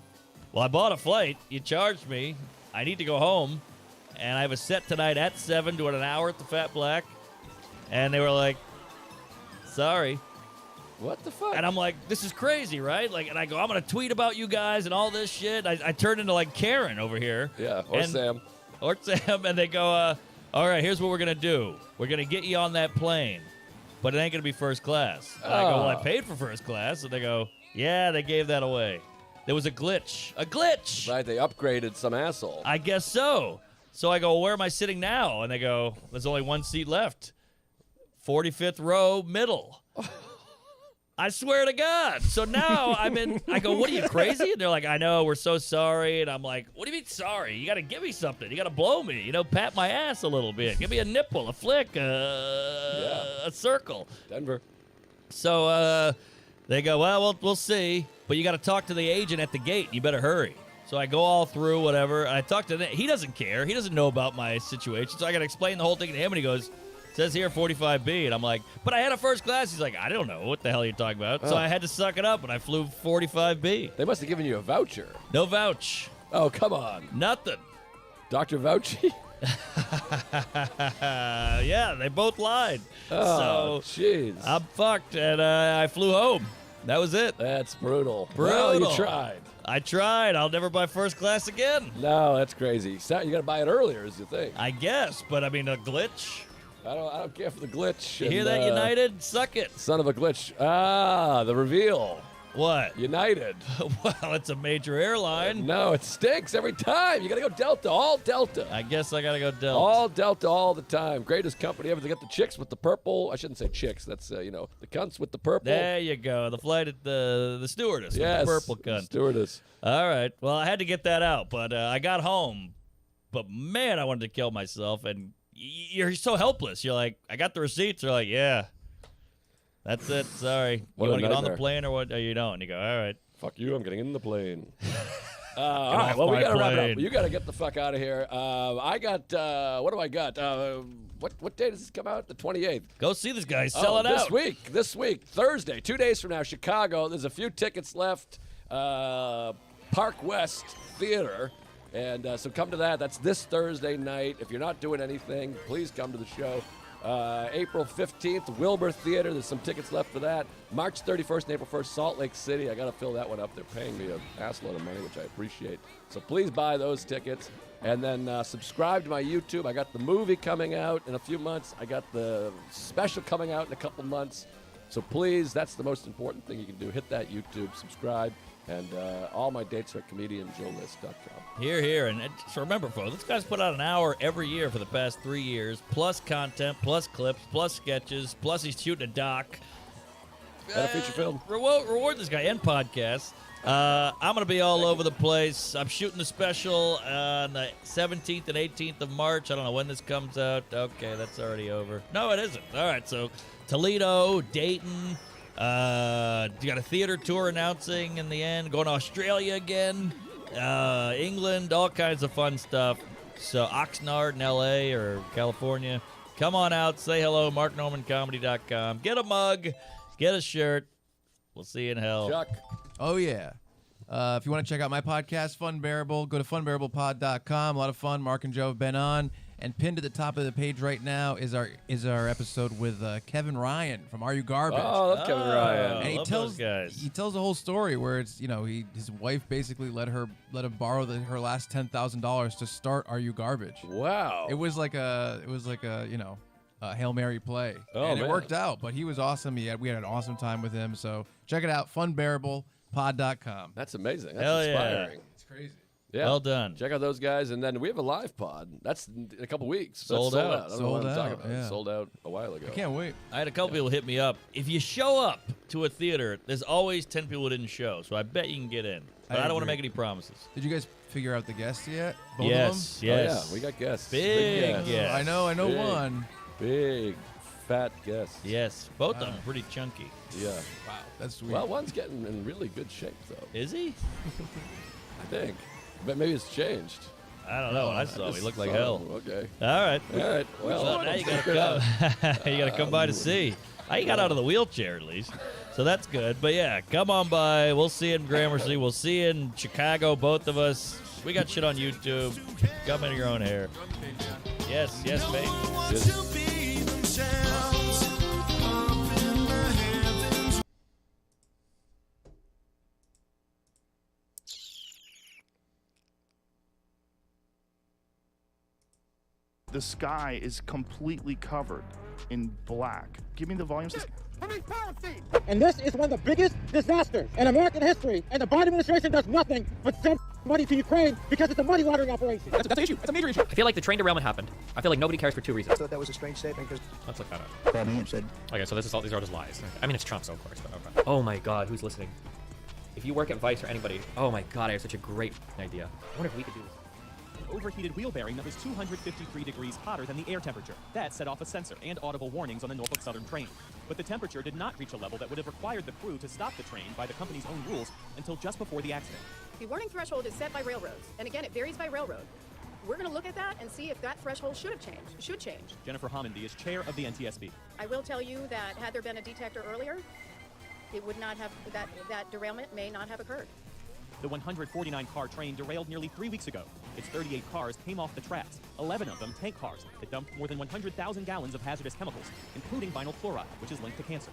well, I bought a flight. You charged me. I need to go home. And I have a set tonight at 7, doing an hour at the Fat Black. And they were like, sorry. What the fuck? And I'm like, this is crazy, right? Like, and I go, I'm going to tweet about you guys and all this shit. I turned into like Karen over here. Yeah, or Sam. Or Sam. And they go, all right, here's what we're going to do. We're going to get you on that plane. But it ain't going to be first class. And I go, well, I paid for first class. And they go, yeah, they gave that away. There was a glitch. A glitch! Right, they upgraded some asshole. I guess so. So I go, where am I sitting now? And they go, there's only one seat left. 45th row, middle. I swear to God. So now I go, what are you, crazy? And they're like, I know, we're so sorry. And I'm like, what do you mean sorry? You got to give me something. You got to blow me. Pat my ass a little bit. Give me a nipple, a flick, a circle. Denver. So they go, well, we'll see. But you got to talk to the agent at the gate. You better hurry. So I go all through, whatever. And I talk to him. He doesn't care. He doesn't know about my situation. So I got to explain the whole thing to him. And he goes, says here 45B. And I'm like, but I had a first class. He's like, I don't know what the hell you're talking about. So I had to suck it up, and I flew 45B. They must have given you a voucher. No vouch. Oh, come on. Nothing. Dr. Vouchy? Yeah, they both lied. Oh, jeez. I'm fucked, and I flew home. That was it. That's brutal. Brutal. Well, you tried. I tried. I'll never buy first class again. No, that's crazy. You got to buy it earlier, is the thing. I guess, but I mean, a glitch. I don't care for the glitch. You hear that, United? Suck it. Son of a glitch. Ah, the reveal. What? United. Well, it's a major airline. No, it stinks every time. You got to go Delta. All Delta. I guess I got to go Delta. All Delta all the time. Greatest company ever. They got the chicks with the purple. I shouldn't say chicks. That's, the cunts with the purple. There you go. The flight at the stewardess. Yes. With the purple cunt. Stewardess. All right. Well, I had to get that out, but I got home. But, man, I wanted to kill myself. And you're so helpless. You're like, I got the receipts. They're like, yeah. That's it. Sorry. You want to get on the plane or what? Or you don't? And you go, all right. Fuck you. I'm getting in the plane. All right. Well, we got to wrap it up. You got to get the fuck out of here. I got, what do I got? What day does this come out? The 28th. Go see this guy. Sell it out. This week, Thursday, 2 days from now, Chicago. There's a few tickets left. Park West Theater. And so come to that. That's this Thursday night. If you're not doing anything, please come to the show. April 15th, Wilbur Theater. There's some tickets left for that. March 31st and April 1st, Salt Lake City. I got to fill that one up. They're paying me an assload of money, which I appreciate. So please buy those tickets. And then subscribe to my YouTube. I got the movie coming out in a few months. I got the special coming out in a couple months. So please, that's the most important thing you can do. Hit that YouTube, subscribe. And all my dates are at comedianjoelist.com. Here, here. And so remember, folks, this guy's put out an hour every year for the past 3 years, plus content, plus clips, plus sketches, plus he's shooting a doc. And a feature film. Reward this guy and podcasts. I'm going to be all over the place. I'm shooting the special on the 17th and 18th of March. I don't know when this comes out. Okay, that's already over. No, it isn't. All right, so Toledo, Dayton. You got a theater tour announcing in the end. Going to Australia again. England, all kinds of fun stuff. So Oxnard in L.A. or California. Come on out. Say hello. MarkNormanComedy.com. Get a mug. Get a shirt. We'll see you in hell. Chuck. Oh, yeah. If you want to check out my podcast, Fun Bearable, go to funbearablepod.com. A lot of fun. Mark and Joe have been on. And pinned at the top of the page right now is our episode with Kevin Ryan from Are You Garbage? Oh, I love Kevin Ryan. And he love tells those guys. he tells the whole story where it's his wife basically let him borrow her last $10,000 to start Are You Garbage? Wow. It was like a a Hail Mary play. And man. it worked out, but he was awesome. We had an awesome time with him. So check it out, funbearablepod.com. That's amazing. That's Hell yeah. inspiring. It's crazy. Yeah. Well done. Check out those guys, and then we have a live pod. That's in a couple weeks. Sold That's out. I don't know what I'm Sold talking out, about. yeah. Sold out a while ago. I can't wait. I had a couple people hit me up. If you show up to a theater, there's always 10 people who didn't show, so I bet you can get in. But I don't want to agree. make any promises. Did you guys figure out the guests yet? Both Yes, of them? yes. Oh, yeah, we got guests. Big guests. guests. I know Big. one. Big, fat guests. Yes, both of them pretty chunky. Yeah. Wow, that's sweet. Well, one's getting in really good shape, though. Is he? I think. But maybe it's changed. I don't know. When I saw him, he looked like Oh, hell. Okay. All right. All right. Well, now you gotta come. You gotta come by to see. He got out of the wheelchair at least, so that's good. But yeah, come on by. We'll see you in Gramercy. We'll see you in Chicago. Both of us. We got shit on YouTube. Come into your own hair. Yes, yes, babe. The sky is completely covered in black. Give me the volumes. And this is one of the biggest disasters in American history, and the Biden administration does nothing but send money to Ukraine because it's a money laundering operation. That's an issue. That's a major issue. I feel like the train derailment happened. I feel like nobody cares for two reasons. I thought that was a strange statement because Let's look that up. called me and said, Okay, so these are just lies. I mean, it's Trump, so of course, but okay. Oh my God, who's listening? If you work at Vice or anybody, oh my God, I have such a great idea. I wonder if we could do this. Overheated wheel bearing that was 253 degrees hotter than the air temperature. That set off a sensor and audible warnings on the Norfolk Southern train. But the temperature did not reach a level that would have required the crew to stop the train by the company's own rules until just before the accident. The warning threshold is set by railroads, and again, it varies by railroad. We're going to look at that and see if that threshold should change. Jennifer Homendy is chair of the NTSB. I will tell you that had there been a detector earlier, it would not have, that derailment may not have occurred. The 149-car train derailed nearly 3 weeks ago. Its 38 cars came off the tracks, 11 of them tank cars that dumped more than 100,000 gallons of hazardous chemicals, including vinyl chloride, which is linked to cancer.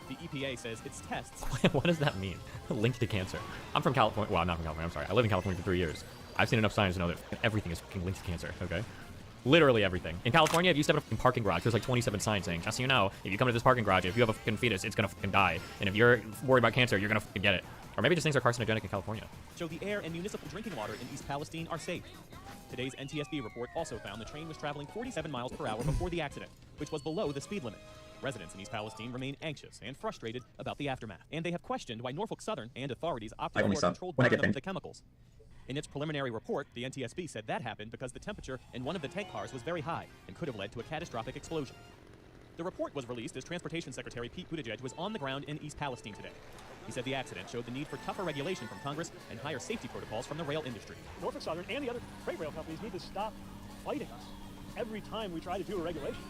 The EPA says its tests... What does that mean? Linked to cancer. I'm from California. Well, I'm not from California. I'm sorry. I live in California for 3 years. I've seen enough signs to know that everything is fucking linked to cancer, okay? Literally everything. In California, if you step up in a parking garage, there's like 27 signs saying, just so you know, if you come to this parking garage, if you have a fucking fetus, it's gonna fucking die. And if you're worried about cancer, you're gonna fucking get it. Or maybe just things are carcinogenic in California. show the air and municipal drinking water in East Palestine are safe. Today's NTSB report also found the train was traveling 47 miles per hour before the accident, which was below the speed limit. Residents in East Palestine remain anxious and frustrated about the aftermath, and they have questioned why Norfolk Southern and authorities opted for a controlled burn of the chemicals. In its preliminary report, the NTSB said that happened because the temperature in one of the tank cars was very high and could have led to a catastrophic explosion. The report was released as Transportation Secretary Pete Buttigieg was on the ground in East Palestine today. He said the accident showed the need for tougher regulation from Congress and higher safety protocols from the rail industry. Norfolk Southern and the other freight rail companies need to stop fighting us every time we try to do a regulation.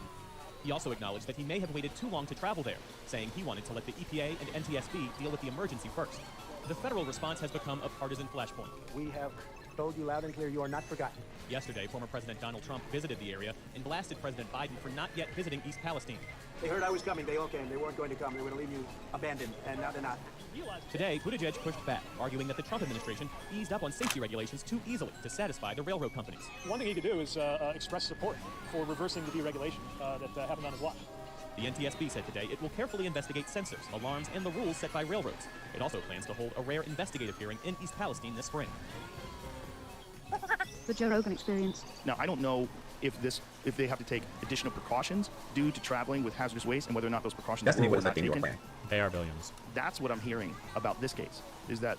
He also acknowledged that he may have waited too long to travel there, saying he wanted to let the EPA and NTSB deal with the emergency first. The federal response has become a partisan flashpoint. we have told you loud and clear you are not forgotten. Yesterday, former President Donald Trump visited the area and blasted President Biden for not yet visiting East Palestine. They heard I was coming. They all came. They weren't going to come. They were going to leave you abandoned, and now they're not. Today, Buttigieg pushed back, arguing that the Trump administration eased up on safety regulations too easily to satisfy the railroad companies. One thing he could do is express support for reversing the deregulation that happened on his watch. The NTSB said today it will carefully investigate sensors, alarms, and the rules set by railroads. It also plans to hold a rare investigative hearing in East Palestine this spring. The Joe Rogan Experience. Now, I don't know if they have to take additional precautions due to traveling with hazardous waste and whether or not those precautions Destiny were was not that taken. They are billions. That's what I'm hearing about this case, is that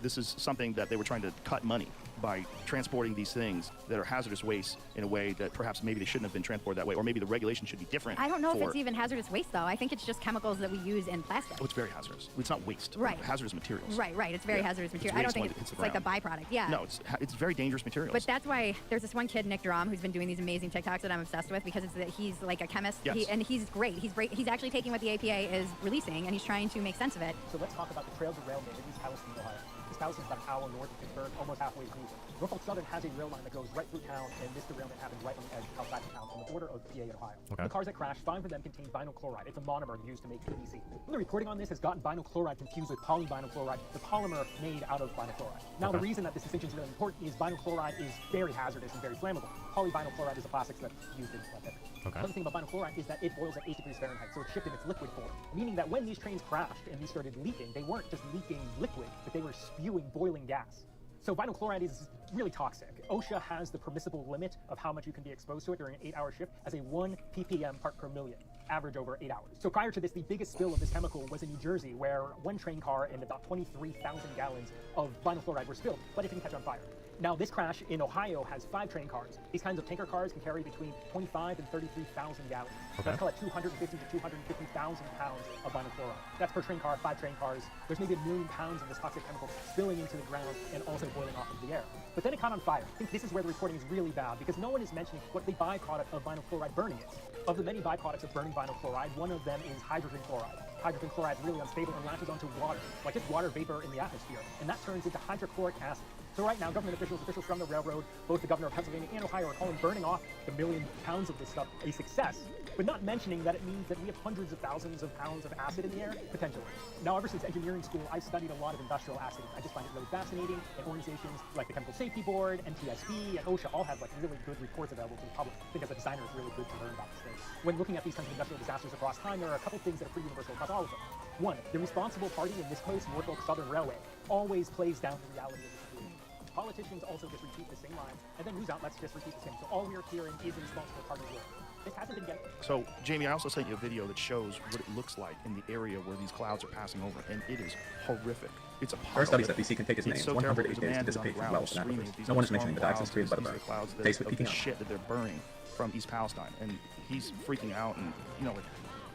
this is something that they were trying to cut money by transporting these things that are hazardous waste in a way that perhaps maybe they shouldn't have been transported that way, or maybe the regulation should be different. I don't know if it's even hazardous waste, though. I think it's just chemicals that we use in plastic. Oh, it's very hazardous. It's not waste. Right. Hazardous materials. Right. It's very hazardous material. I don't think it's like a byproduct. Yeah. No, it's very dangerous materials. But that's why there's this one kid, Nick Drum, who's been doing these amazing TikToks that I'm obsessed with because he's like a chemist. Yes. And he's great. He's actually taking what the APA is releasing and he's trying to make sense sense of it. So let's talk about the trail derailment in East Palestine, Ohio. East Palestine is about an hour north of Pittsburgh, almost halfway through. Norfolk Southern has a rail line that goes right through town, and this derailment happened right on the edge outside of town on the border of PA and Ohio. Okay. The cars that crashed, 5 of them contained vinyl chloride. It's a monomer used to make PVC. The reporting on this has gotten vinyl chloride confused with polyvinyl chloride, the polymer made out of vinyl chloride. Now, the reason that this distinction is really important is vinyl chloride is very hazardous and very flammable. Polyvinyl chloride is a plastic that's used in everything. Okay. Another thing about vinyl chloride is that it boils at 8 degrees Fahrenheit, so it's shipped in its liquid form, meaning that when these trains crashed and these started leaking, they weren't just leaking liquid, but they were spewing boiling gas. So vinyl chloride is really toxic. OSHA has the permissible limit of how much you can be exposed to it during an 8-hour shift as a 1 ppm part per million, average over 8 hours. So prior to this, the biggest spill of this chemical was in New Jersey, where one train car and about 23,000 gallons of vinyl chloride were spilled, but it didn't catch on fire. Now, this crash in Ohio has 5 train cars. These kinds of tanker cars can carry between 25 and 33,000 gallons. Okay. That's called 250 to 250,000 pounds of vinyl chloride. That's per train car, 5 train cars. There's maybe 1 million pounds of this toxic chemical spilling into the ground and also boiling off into the air. But then it caught on fire. I think this is where the reporting is really bad, because no one is mentioning what the byproduct of vinyl chloride burning is. Of the many byproducts of burning vinyl chloride, one of them is hydrogen chloride. Hydrogen chloride is really unstable and latches onto water, like just water vapor in the atmosphere, and that turns into hydrochloric acid. So right now, government officials from the railroad, both the governor of Pennsylvania and Ohio, are calling burning off the 1 million pounds of this stuff a success, but not mentioning that it means that we have hundreds of thousands of pounds of acid in the air, potentially. Now, ever since engineering school, I've studied a lot of industrial acids. I just find it really fascinating, and organizations like the Chemical Safety Board, NTSB, and OSHA all have like really good reports available to the public. I think as a designer, it's really good to learn about this thing. When looking at these kinds of industrial disasters across time, there are a couple things that are pretty universal across all of them. One, the responsible party, in this case, Norfolk Southern Railway, always plays down the reality of the situation. Politicians also just repeat the same lines, and then news outlets just repeat the same. So all we are hearing is the responsible party's word. This hasn't been getting... So, Jamie, I also sent you a video that shows what it looks like in the area where these clouds are passing over, and it is horrific. It's a There are studies that BC can take its name. so 108 days to dissipate from wealth and aquifers. No one is mentioning the dioxins created by the burn. Days with peaking out. Shit that they're burning from East Palestine, and he's freaking out, and you know, like,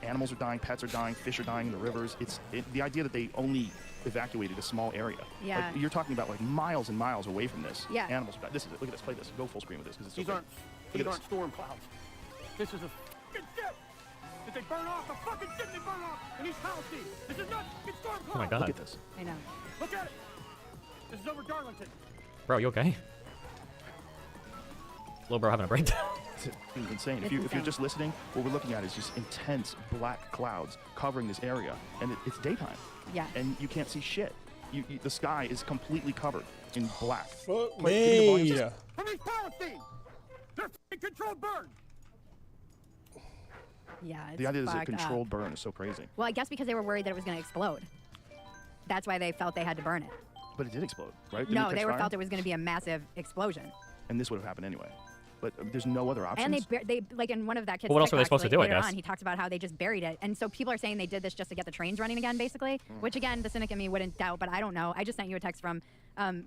animals are dying, pets are dying, fish are dying in the rivers. The idea that they only evacuated a small area. Yeah. Like, you're talking about like miles and miles away from this. Yeah. Animals are dying. This is it. Look at this. Play this. Go full screen with this because it's so These aren't storm clouds. This is a fucking ship. Did they burn off? The fucking shit they burn off in East Palestine. This is not fucking storm clouds. Oh my god. Look at this. I know. Look at it. This is over Darlington. Bro, you okay? Little bro having a breakdown. It's insane. If you're just listening, what we're looking at is just intense black clouds covering this area, and it's daytime. Yeah. And you can't see shit. The sky is completely covered in black. Fuck Give me the volume me. system. From East Palestine. They're f***ing controlled burn. Yeah, it's The idea that it's a fucked up. controlled burn is so crazy. Well, I guess because they were worried that it was going to explode. That's why they felt they had to burn it. But it did explode, right? Didn't No, it catch they fire? felt it was going to be a massive explosion. And this would have happened anyway. But there's no other options. And they like in one of that kid's Well, what else were they TikToks, supposed to like, do, I later guess? on, he talks about how they just buried it. And so people are saying they did this just to get the trains running again, basically, which again, the cynic in me wouldn't doubt, but I don't know. I just sent you a text from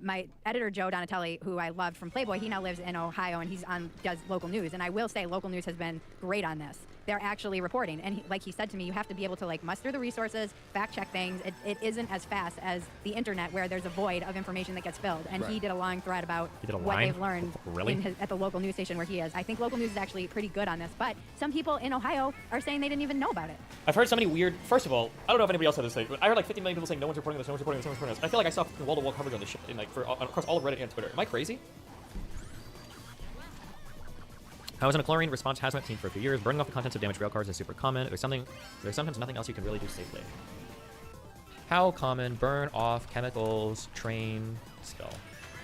my editor, Joe Donatelli, who I loved from Playboy. He now lives in Ohio, and does local news. And I will say local news has been great on this. They're actually reporting. And like he said to me, you have to be able to like muster the resources, fact check things. It isn't as fast as the internet where there's a void of information that gets filled. And he did a long thread about what they've learned Really? at the local news station where he is. I think local news is actually pretty good on this, but some people in Ohio are saying they didn't even know about it. I've heard so many weird. First of all, I don't know if anybody else had this thing, but I heard like 50 million people saying no one's reporting this, no one's reporting this, no one's reporting this. I feel like I saw wall-to-wall coverage on this shit in like across all of Reddit and Twitter. Am I crazy? I was in a chlorine response hazmat team for a few years. Burning off the contents of damaged rail cars is super common. There's sometimes nothing else you can really do safely. How common? Burn off chemicals, train spill.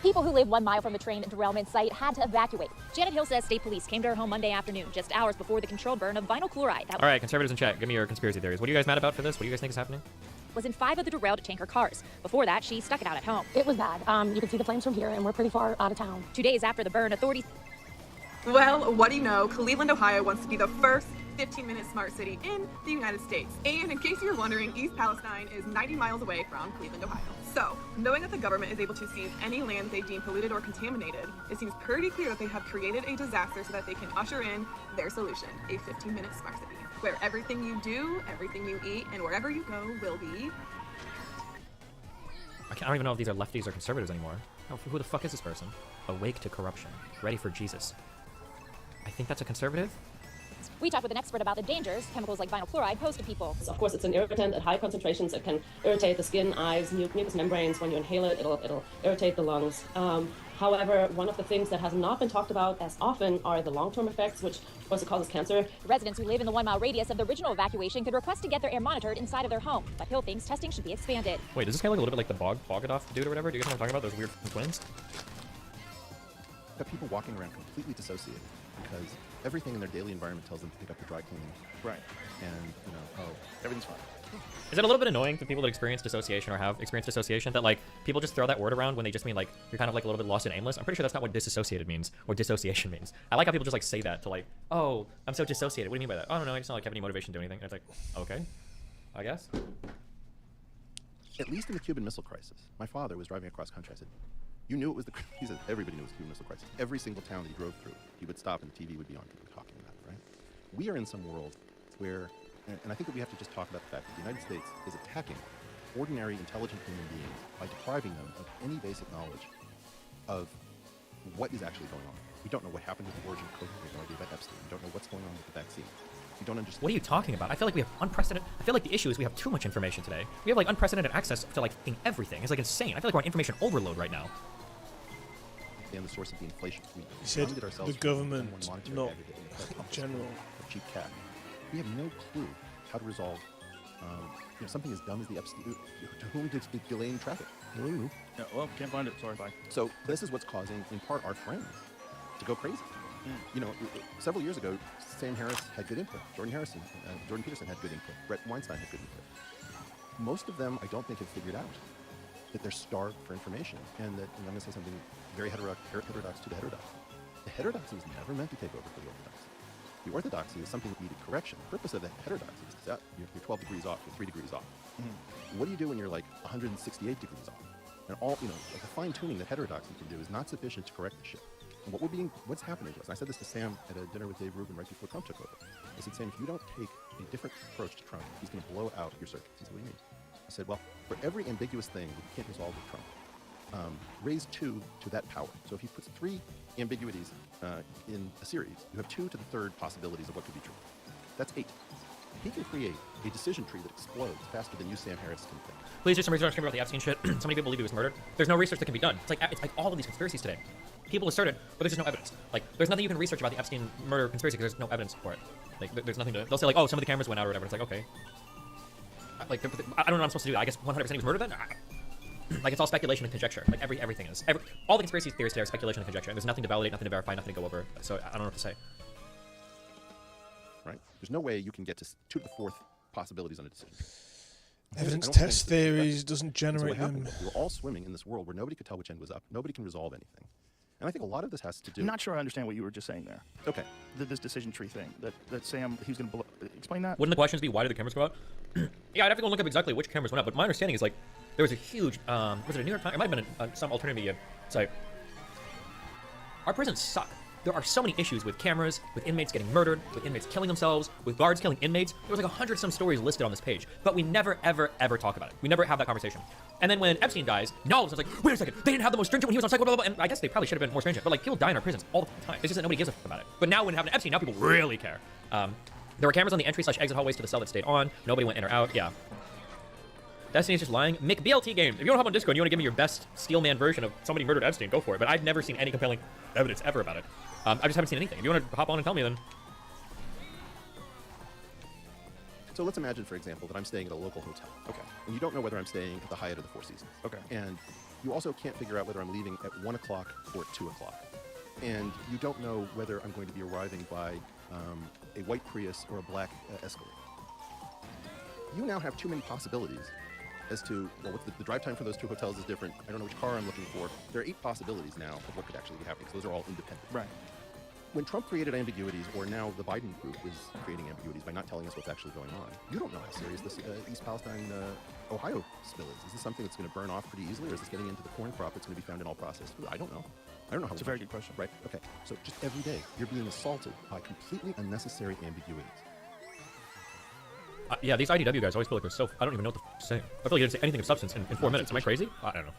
People who live 1 mile from the train derailment site had to evacuate. Janet Hill says state police came to her home Monday afternoon, just hours before the controlled burn of vinyl chloride. That All right, conservatives in chat, give me your conspiracy theories. What are you guys mad about for this? What do you guys think is happening? was in 5 of the derailed tanker cars. Before that, she stuck it out at home. It was bad. You can see the flames from here, and we're pretty far out of town. 2 days after the burn, authorities... Well, what do you know? Cleveland, Ohio wants to be the first 15-minute smart city in the United States. And in case you're wondering, East Palestine is 90 miles away from Cleveland, Ohio. So, knowing that the government is able to seize any land they deem polluted or contaminated, it seems pretty clear that they have created a disaster so that they can usher in their solution, a 15-minute smart city, where everything you do, everything you eat, and wherever you go will be... I don't even know if these are lefties or conservatives anymore. Oh, who the fuck is this person? Awake to corruption. Ready for Jesus. I think that's a conservative. We talked with an expert about the dangers chemicals like vinyl chloride pose to people. Of course, it's an irritant at high concentrations. It can irritate the skin, eyes, mucous membranes. When you inhale it, it'll irritate the lungs. However, one of the things that has not been talked about as often are the long-term effects, which of course it causes cancer. Residents who live in the 1-mile radius of the original evacuation could request to get their air monitored inside of their home, but Hill thinks testing should be expanded. Wait, does this guy look a little bit like the Bogodoff dude or whatever? Do you guys know what I'm talking about? Those weird twins? Got people walking around completely dissociated because everything in their daily environment tells them to pick up the dry cleaning. Right. And, you know, oh, everything's fine. Is it a little bit annoying to people that experience dissociation or have experienced dissociation that, like, people just throw that word around when they just mean, like, you're kind of, like, a little bit lost and aimless? I'm pretty sure that's not what disassociated means or dissociation means. I like how people just, like, say that to, like, oh, I'm so dissociated. What do you mean by that? Oh, no, I just not, like, have any motivation to do anything. And it's like, okay, I guess. At least in the Cuban Missile Crisis, my father was driving across country. I said, you knew it was he said, everybody knew it was the Cuban Missile Crisis. Every single town that he drove through, he would stop and the TV would be on, people talking about it, right? We are in some world where, and I think that we have to just talk about the fact that the United States is attacking ordinary, intelligent human beings by depriving them of any basic knowledge of what is actually going on. We don't know what happened with the origin of COVID. We have no idea about Epstein. We don't know what's going on with the vaccine. We don't understand. What are you talking about? I feel like we have unprecedented. I feel like the issue is we have too much information today. We have like unprecedented access to like everything. It's like insane. I feel like we're on information overload right now. And the source of the inflation. We said ourselves the government, not general. Cheap cat. We have no clue how to resolve something as dumb as the Epstein. To whom did it delay in traffic? Hello. Yeah, well, can't find it. Sorry, bye. So this is what's causing, in part, our friends to go crazy. You know, several years ago, Sam Harris had good input. Jordan Peterson had good input. Brett Weinstein had good input. Most of them, I don't think, have figured out that they're starved for information, and that, and I'm going to say something very heterodox to the heterodox. The heterodoxy was never meant to take over for the orthodoxy. The orthodoxy is something that needed correction. The purpose of the heterodoxy is that you're 12 degrees off, you're 3 degrees off. What do you do when you're like 168 degrees off? And all, like the fine tuning that heterodoxy can do is not sufficient to correct the shit. And what's happening to us, and I said this to Sam at a dinner with Dave Rubin right before Trump took over. I said, Sam, if you don't take a different approach to Trump, he's going to blow out your circuits. He said, what do you mean? I said, well, for every ambiguous thing that you can't resolve with Trump, raise 2 to that power. So if he puts 3 ambiguities in a series, you have 2 to the 3rd possibilities of what could be true. That's 8. He can create a decision tree that explodes faster than you, Sam Harris, can think. Please do some research about the Epstein shit. So many people believe he was murdered. There's no research that can be done. It's like all of these conspiracies today. People assert it, but there's just no evidence. Like, there's nothing you can research about the Epstein murder conspiracy because there's no evidence for it. Like, there's nothing to. They'll say like, oh, some of the cameras went out or whatever. It's like, okay. Like, I don't know what I'm supposed to do. I guess 100% he was murdered then. Like, it's all speculation and conjecture. Like everything is. All the conspiracy theories today are speculation and conjecture. And there's nothing to validate, nothing to verify, nothing to go over. So I don't know what to say. Right? There's no way you can get to 2 to the 4th possibilities on a decision. Evidence test theories doesn't generate them. We're all swimming in this world where nobody could tell which end was up. Nobody can resolve anything. And I think a lot of this has to do... I'm not sure I understand what you were just saying there. Okay. This decision tree thing, that Sam, he was going to... Explain that? Wouldn't the questions be, why did the cameras go out? Yeah, I'd have to go look up exactly which cameras went out, but my understanding is, like, there was a huge... was it a New York Times? It might have been some alternative media site. Our prisons suck. There are so many issues with cameras, with inmates getting murdered, with inmates killing themselves, with guards killing inmates. There was like 100-some stories listed on this page, but we never, ever, ever talk about it. We never have that conversation. And then when Epstein dies, now all of a sudden it's like, wait a second, they didn't have the most stringent when he was on cycle, blah, blah, blah. And I guess they probably should have been more stringent, but like people die in our prisons all the time. It's just that nobody gives a fuck about it. But now when it happened to Epstein, now people really care. There were cameras on the entry/exit hallways to the cell that stayed on. Nobody went in or out. Yeah. Destiny's just lying. Mick BLT games. If you want to hop on Discord and you want to give me your best Steelman version of somebody murdered Epstein, go for it. But I've never seen any compelling evidence ever about it. I just haven't seen anything. If you want to hop on and tell me, then. So let's imagine, for example, that I'm staying at a local hotel. Okay. And you don't know whether I'm staying at the Hyatt or the Four Seasons. Okay. And you also can't figure out whether I'm leaving at 1 o'clock or at 2 o'clock. And you don't know whether I'm going to be arriving by a white Prius or a black Escalade. You now have too many possibilities as to, well, what's the drive time for those 2 hotels is different. I don't know which car I'm looking for. There are 8 possibilities now of what could actually be happening, so those are all independent. Right. When Trump created ambiguities, or now the Biden group is creating ambiguities by not telling us what's actually going on, you don't know how serious this East Palestine, Ohio spill is. Is this something that's going to burn off pretty easily, or is this getting into the corn crop that's going to be found in all processed food? I don't know. I don't know how. It's a very good question. Right. Okay. So just every day, you're being assaulted by completely unnecessary ambiguities. Yeah, these IDW guys always feel like they're so... I don't even know what the f*** to say. I feel like you didn't say anything of substance in 4 minutes. Am I crazy? I don't know.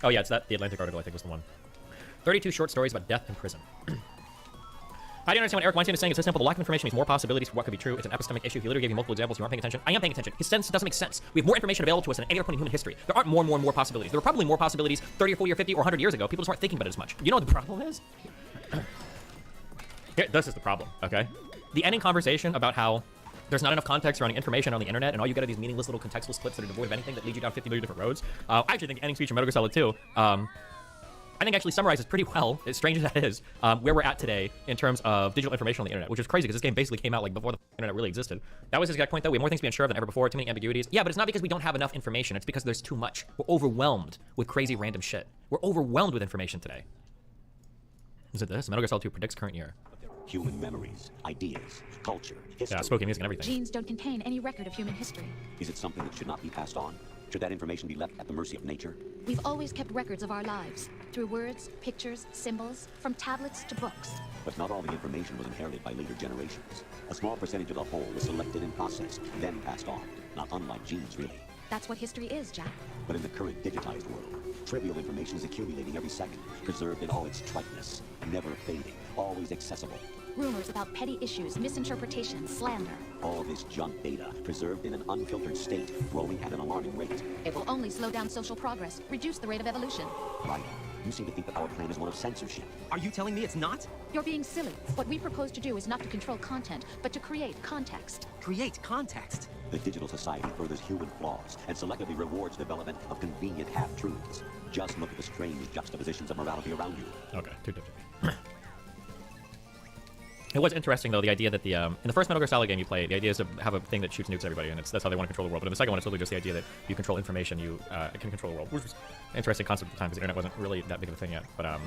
Oh, yeah, it's the Atlantic article, I think, was the one. 32 short stories about death in prison. How do you understand what Eric Weinstein is saying? It's so simple. The lack of information means more possibilities for what could be true. It's an epistemic issue. He literally gave you multiple examples. You aren't paying attention. I am paying attention. His sentence doesn't make sense. We have more information available to us than any other point in human history. There aren't more possibilities. There were probably more possibilities 30 or 40 or 50 or 100 years ago. People just weren't thinking about it as much. You know what the problem is? Here, this is the problem, okay? The ending conversation about how there's not enough context surrounding information on the internet, and all you get are these meaningless little contextual clips that are devoid of anything that lead you down 50 million different roads. I actually think ending speech in Metal Gear Solid 2, I think actually summarizes pretty well, as strange as that is, where we're at today in terms of digital information on the internet, which is crazy because this game basically came out like before the internet really existed. That was his exact point, though. We have more things to be unsure of than ever before, too many ambiguities. Yeah, but it's not because we don't have enough information. It's because there's too much. We're overwhelmed with crazy random shit. We're overwhelmed with information today. Is it this? Metal Gear Solid 2 predicts current year. Human memories, ideas, culture, history. Yeah, spoken music and everything. Genes don't contain any record of human history. Is it something that should not be passed on? Should that information be left at the mercy of nature? We've always kept records of our lives, through words, pictures, symbols, from tablets to books. But not all the information was inherited by later generations. A small percentage of the whole was selected and processed, then passed on. Not unlike genes, really. That's what history is, Jack. But in the current digitized world, trivial information is accumulating every second, preserved in all its triteness, never fading, always accessible. Rumors about petty issues, misinterpretation, slander. All this junk data, preserved in an unfiltered state, growing at an alarming rate. It will only slow down social progress, reduce the rate of evolution. Right. You seem to think that our plan is one of censorship. Are you telling me it's not? You're being silly. What we propose to do is not to control content, but to create context. Create context? The digital society furthers human flaws and selectively rewards development of convenient half-truths. Just look at the strange juxtapositions of morality around you. Okay, too different. It was interesting, though, the idea that in the first Metal Gear Solid game you play, the idea is to have a thing that shoots nukes at everybody, and that's how they want to control the world. But in the second one, it's literally just the idea that you control information, you can control the world, which was an interesting concept at the time because the internet wasn't really that big of a thing yet. But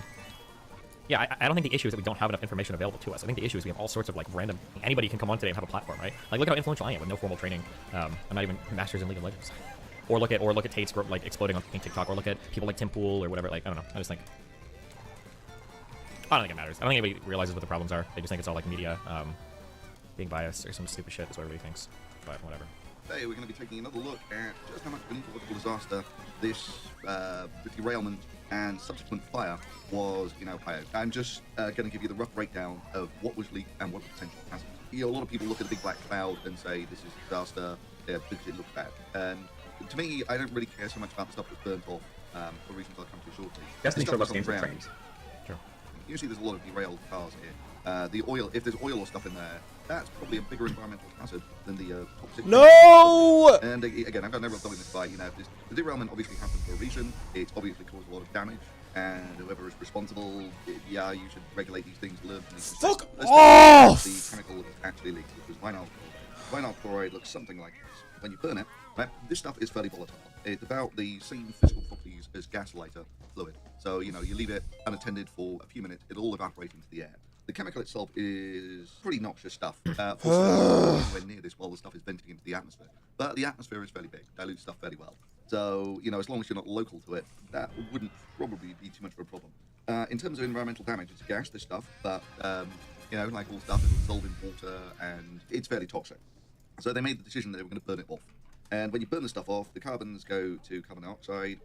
yeah, I don't think the issue is that we don't have enough information available to us. I think the issue is we have all sorts of like random. Anybody can come on today and have a platform, right? Like look at how influential I am with no formal training. I'm not even masters in League of Legends. Or look at Tate's like exploding on TikTok, or look at people like Tim Pool or whatever. Like I don't know. I just think. I don't think it matters. I don't think anybody realizes what the problems are. They just think it's all like media being biased or some stupid shit. That's what everybody thinks. But whatever. Today we're going to be taking another look at just how much of an ecological disaster this derailment and subsequent fire was in Ohio. I'm just going to give you the rough breakdown of what was leaked and what the potential hazards. You know, a lot of people look at the big black cloud and say this is a disaster because it looks bad. To me, I don't really care so much about the stuff that's burnt off for reasons I'll come to shortly. Destiny sure loves games with trains. Usually there's a lot of derailed cars here. The oil, if there's oil or stuff in there, that's probably a bigger environmental hazard than the toxic. No! And again, I've got no real problem in this fight. You know, the derailment obviously happened for a reason. It's obviously caused a lot of damage, and whoever is responsible, yeah, you should regulate these things. Learn from these mistakes. Fuck off! The chemical that actually leaked, which was vinyl chloride. Vinyl chloride looks something like this. When you burn it, right, this stuff is fairly volatile. It's about the same physical properties as gas lighter fluid. So, you know, you leave it unattended for a few minutes, it'll all evaporate into the air. The chemical itself is pretty noxious stuff. Nowhere near this while the stuff is venting into the atmosphere. But the atmosphere is fairly big, dilutes stuff fairly well. So, you know, as long as you're not local to it, that wouldn't probably be too much of a problem. In terms of environmental damage, it's a gas, this stuff, but, you know, like all stuff, it'll dissolve in water, and it's fairly toxic. So they made the decision that they were going to burn it off. And when you burn the stuff off, the carbons go to carbon dioxide,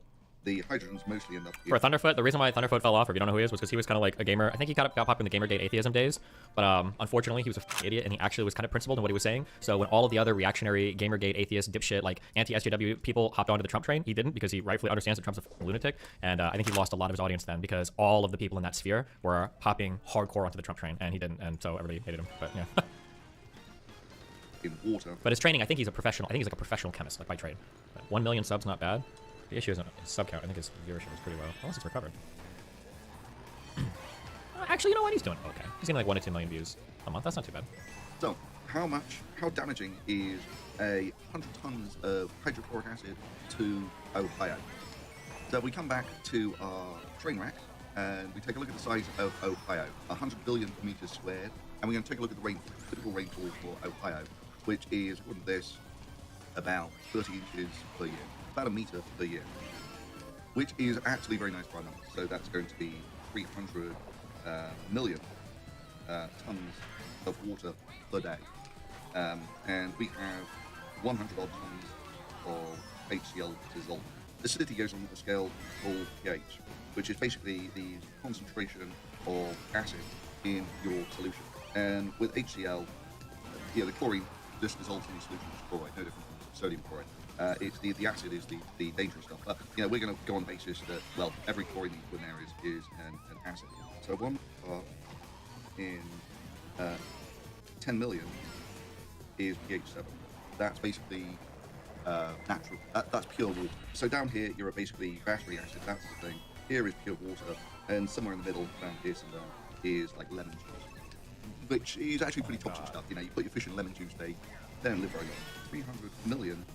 the hydrogens mostly end up here. For Thunderfoot, the reason why Thunderfoot fell off, if you don't know who he is, was because he was kind of like a gamer. I think he got popular in the Gamergate atheism days, but unfortunately, he was an idiot, and he actually was kind of principled in what he was saying. So when all of the other reactionary Gamergate atheist dipshit, like anti-SJW people hopped onto the Trump train, he didn't, because he rightfully understands that Trump's a lunatic, and I think he lost a lot of his audience then, because all of the people in that sphere were hopping hardcore onto the Trump train, and he didn't, and so everybody hated him, but yeah. In water. But his training, I think he's a professional. I think he's like a professional chemist, like by trade. 1 million subs, not bad. The issue isn't his sub count. I think his viewership is pretty low. Unless it's recovered. Actually, you know what? He's doing okay. He's getting like 1 to 2 million views a month. That's not too bad. So, how damaging is 100 tons of hydrochloric acid to Ohio? So we come back to our train wreck, and we take a look at the size of Ohio, 100 billion meters squared, and we're going to take a look at the typical rainfall for Ohio, which is, according to this, about 30 inches per year, about a meter per year, which is actually very nice for our numbers. So that's going to be 300 million tons of water per day. And we have 100 odd tons of HCl dissolved. Acidity goes on with a scale called pH, which is basically the concentration of acid in your solution. And with HCl, the chlorine just dissolves in the solution as chloride, no different from sodium chloride. It's the acid is the dangerous stuff. But we're going to go on the basis that every chlorine you put in there is an acid. So 1 part in 10 million is pH 7. That's basically natural. That's pure water. So down here you're basically battery acid. That's the thing. Here is pure water, and somewhere in the middle, down here somewhere, is like lemon juice, which is actually pretty toxic stuff. You put your fish in lemon juice, they don't live very long. 300 million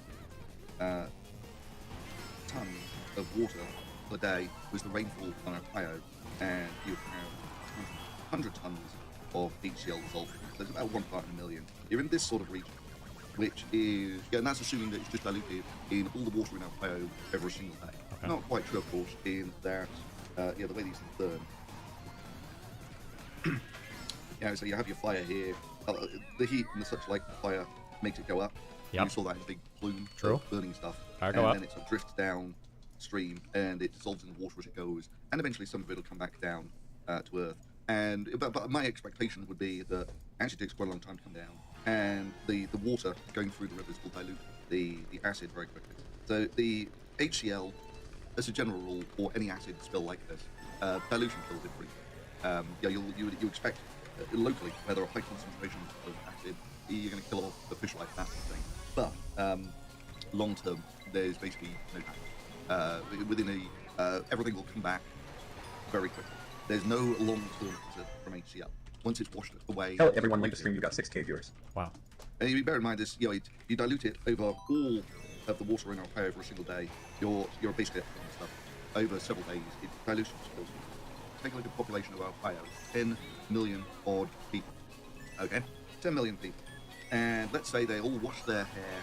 tons of water per day was the rainfall on Ohio, and you have 100 tons of HCl dissolved. So it's about 1 part in a million. You're in this sort of region, which is, and that's assuming that it's just diluted in all the water in Ohio over a single day. Okay. Not quite true, of course, in that, the way these things burn. So you have your fire here. The heat and the such like the fire makes it go up. Yep. You saw that in a big plume True. of burning stuff. Fire and go up. then it sort of drifts downstream and it dissolves in the water as it goes. And eventually some of it will come back down to Earth. And but my expectation would be that it actually takes quite a long time to come down. And the water going through the rivers will dilute the acid very quickly. So the HCl, as a general rule, or any acid spill like this, dilution kills it pretty quick. You expect locally, where there are high concentrations of acid, you're going to kill off the fish life, that sort of thing. But long term, there's basically no damage. Within everything will come back very quickly. There's no long-term exit from HCl. Once it's washed away... Tell everyone linked to stream, you've got 6K viewers. Wow. And you bear in mind this, you dilute it over all of the water in Ohio for a single day, you're basically at stuff. Over several days, dilution spills. Take a look at the population of Ohio, 10 million odd people. Okay? 10 million people. And let's say they all wash their hair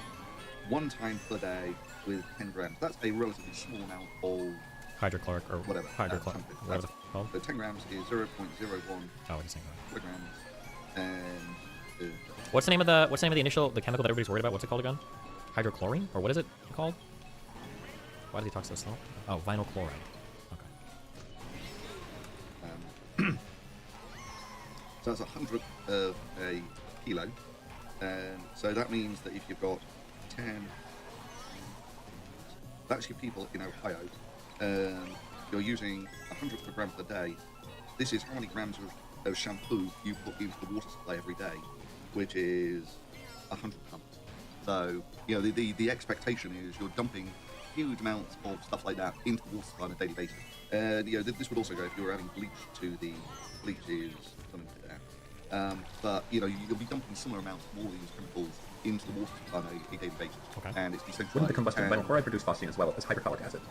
1 time per day with 10 grams. That's a relatively small amount of hydrochloric or whatever. Hydrochloric. Whatever it's called. So 10 grams is 0.01 kilograms. And what's the name of the initial chemical that everybody's worried about? What's it called again? Hydrochlorine, or what is it called? Why does he talk so slow? Oh, vinyl chloride. Okay. So that's 100 of a kilo, and so that means that if you've got 10, that's your people in Ohio, you're using 100 per gram per day. This is how many grams of shampoo you put into the water supply every day, which is 100 tons. So, the expectation is you're dumping huge amounts of stuff like that into the water supply on a daily basis. And, this would also go if you were adding bleach to the bleach is something like that. But, you'll be dumping similar amounts of all these chemicals into the water supply on a daily basis. Okay. And it's decentralized. Wouldn't the combustion of vinyl chloride produce phosphine as well as hydrochloric acid?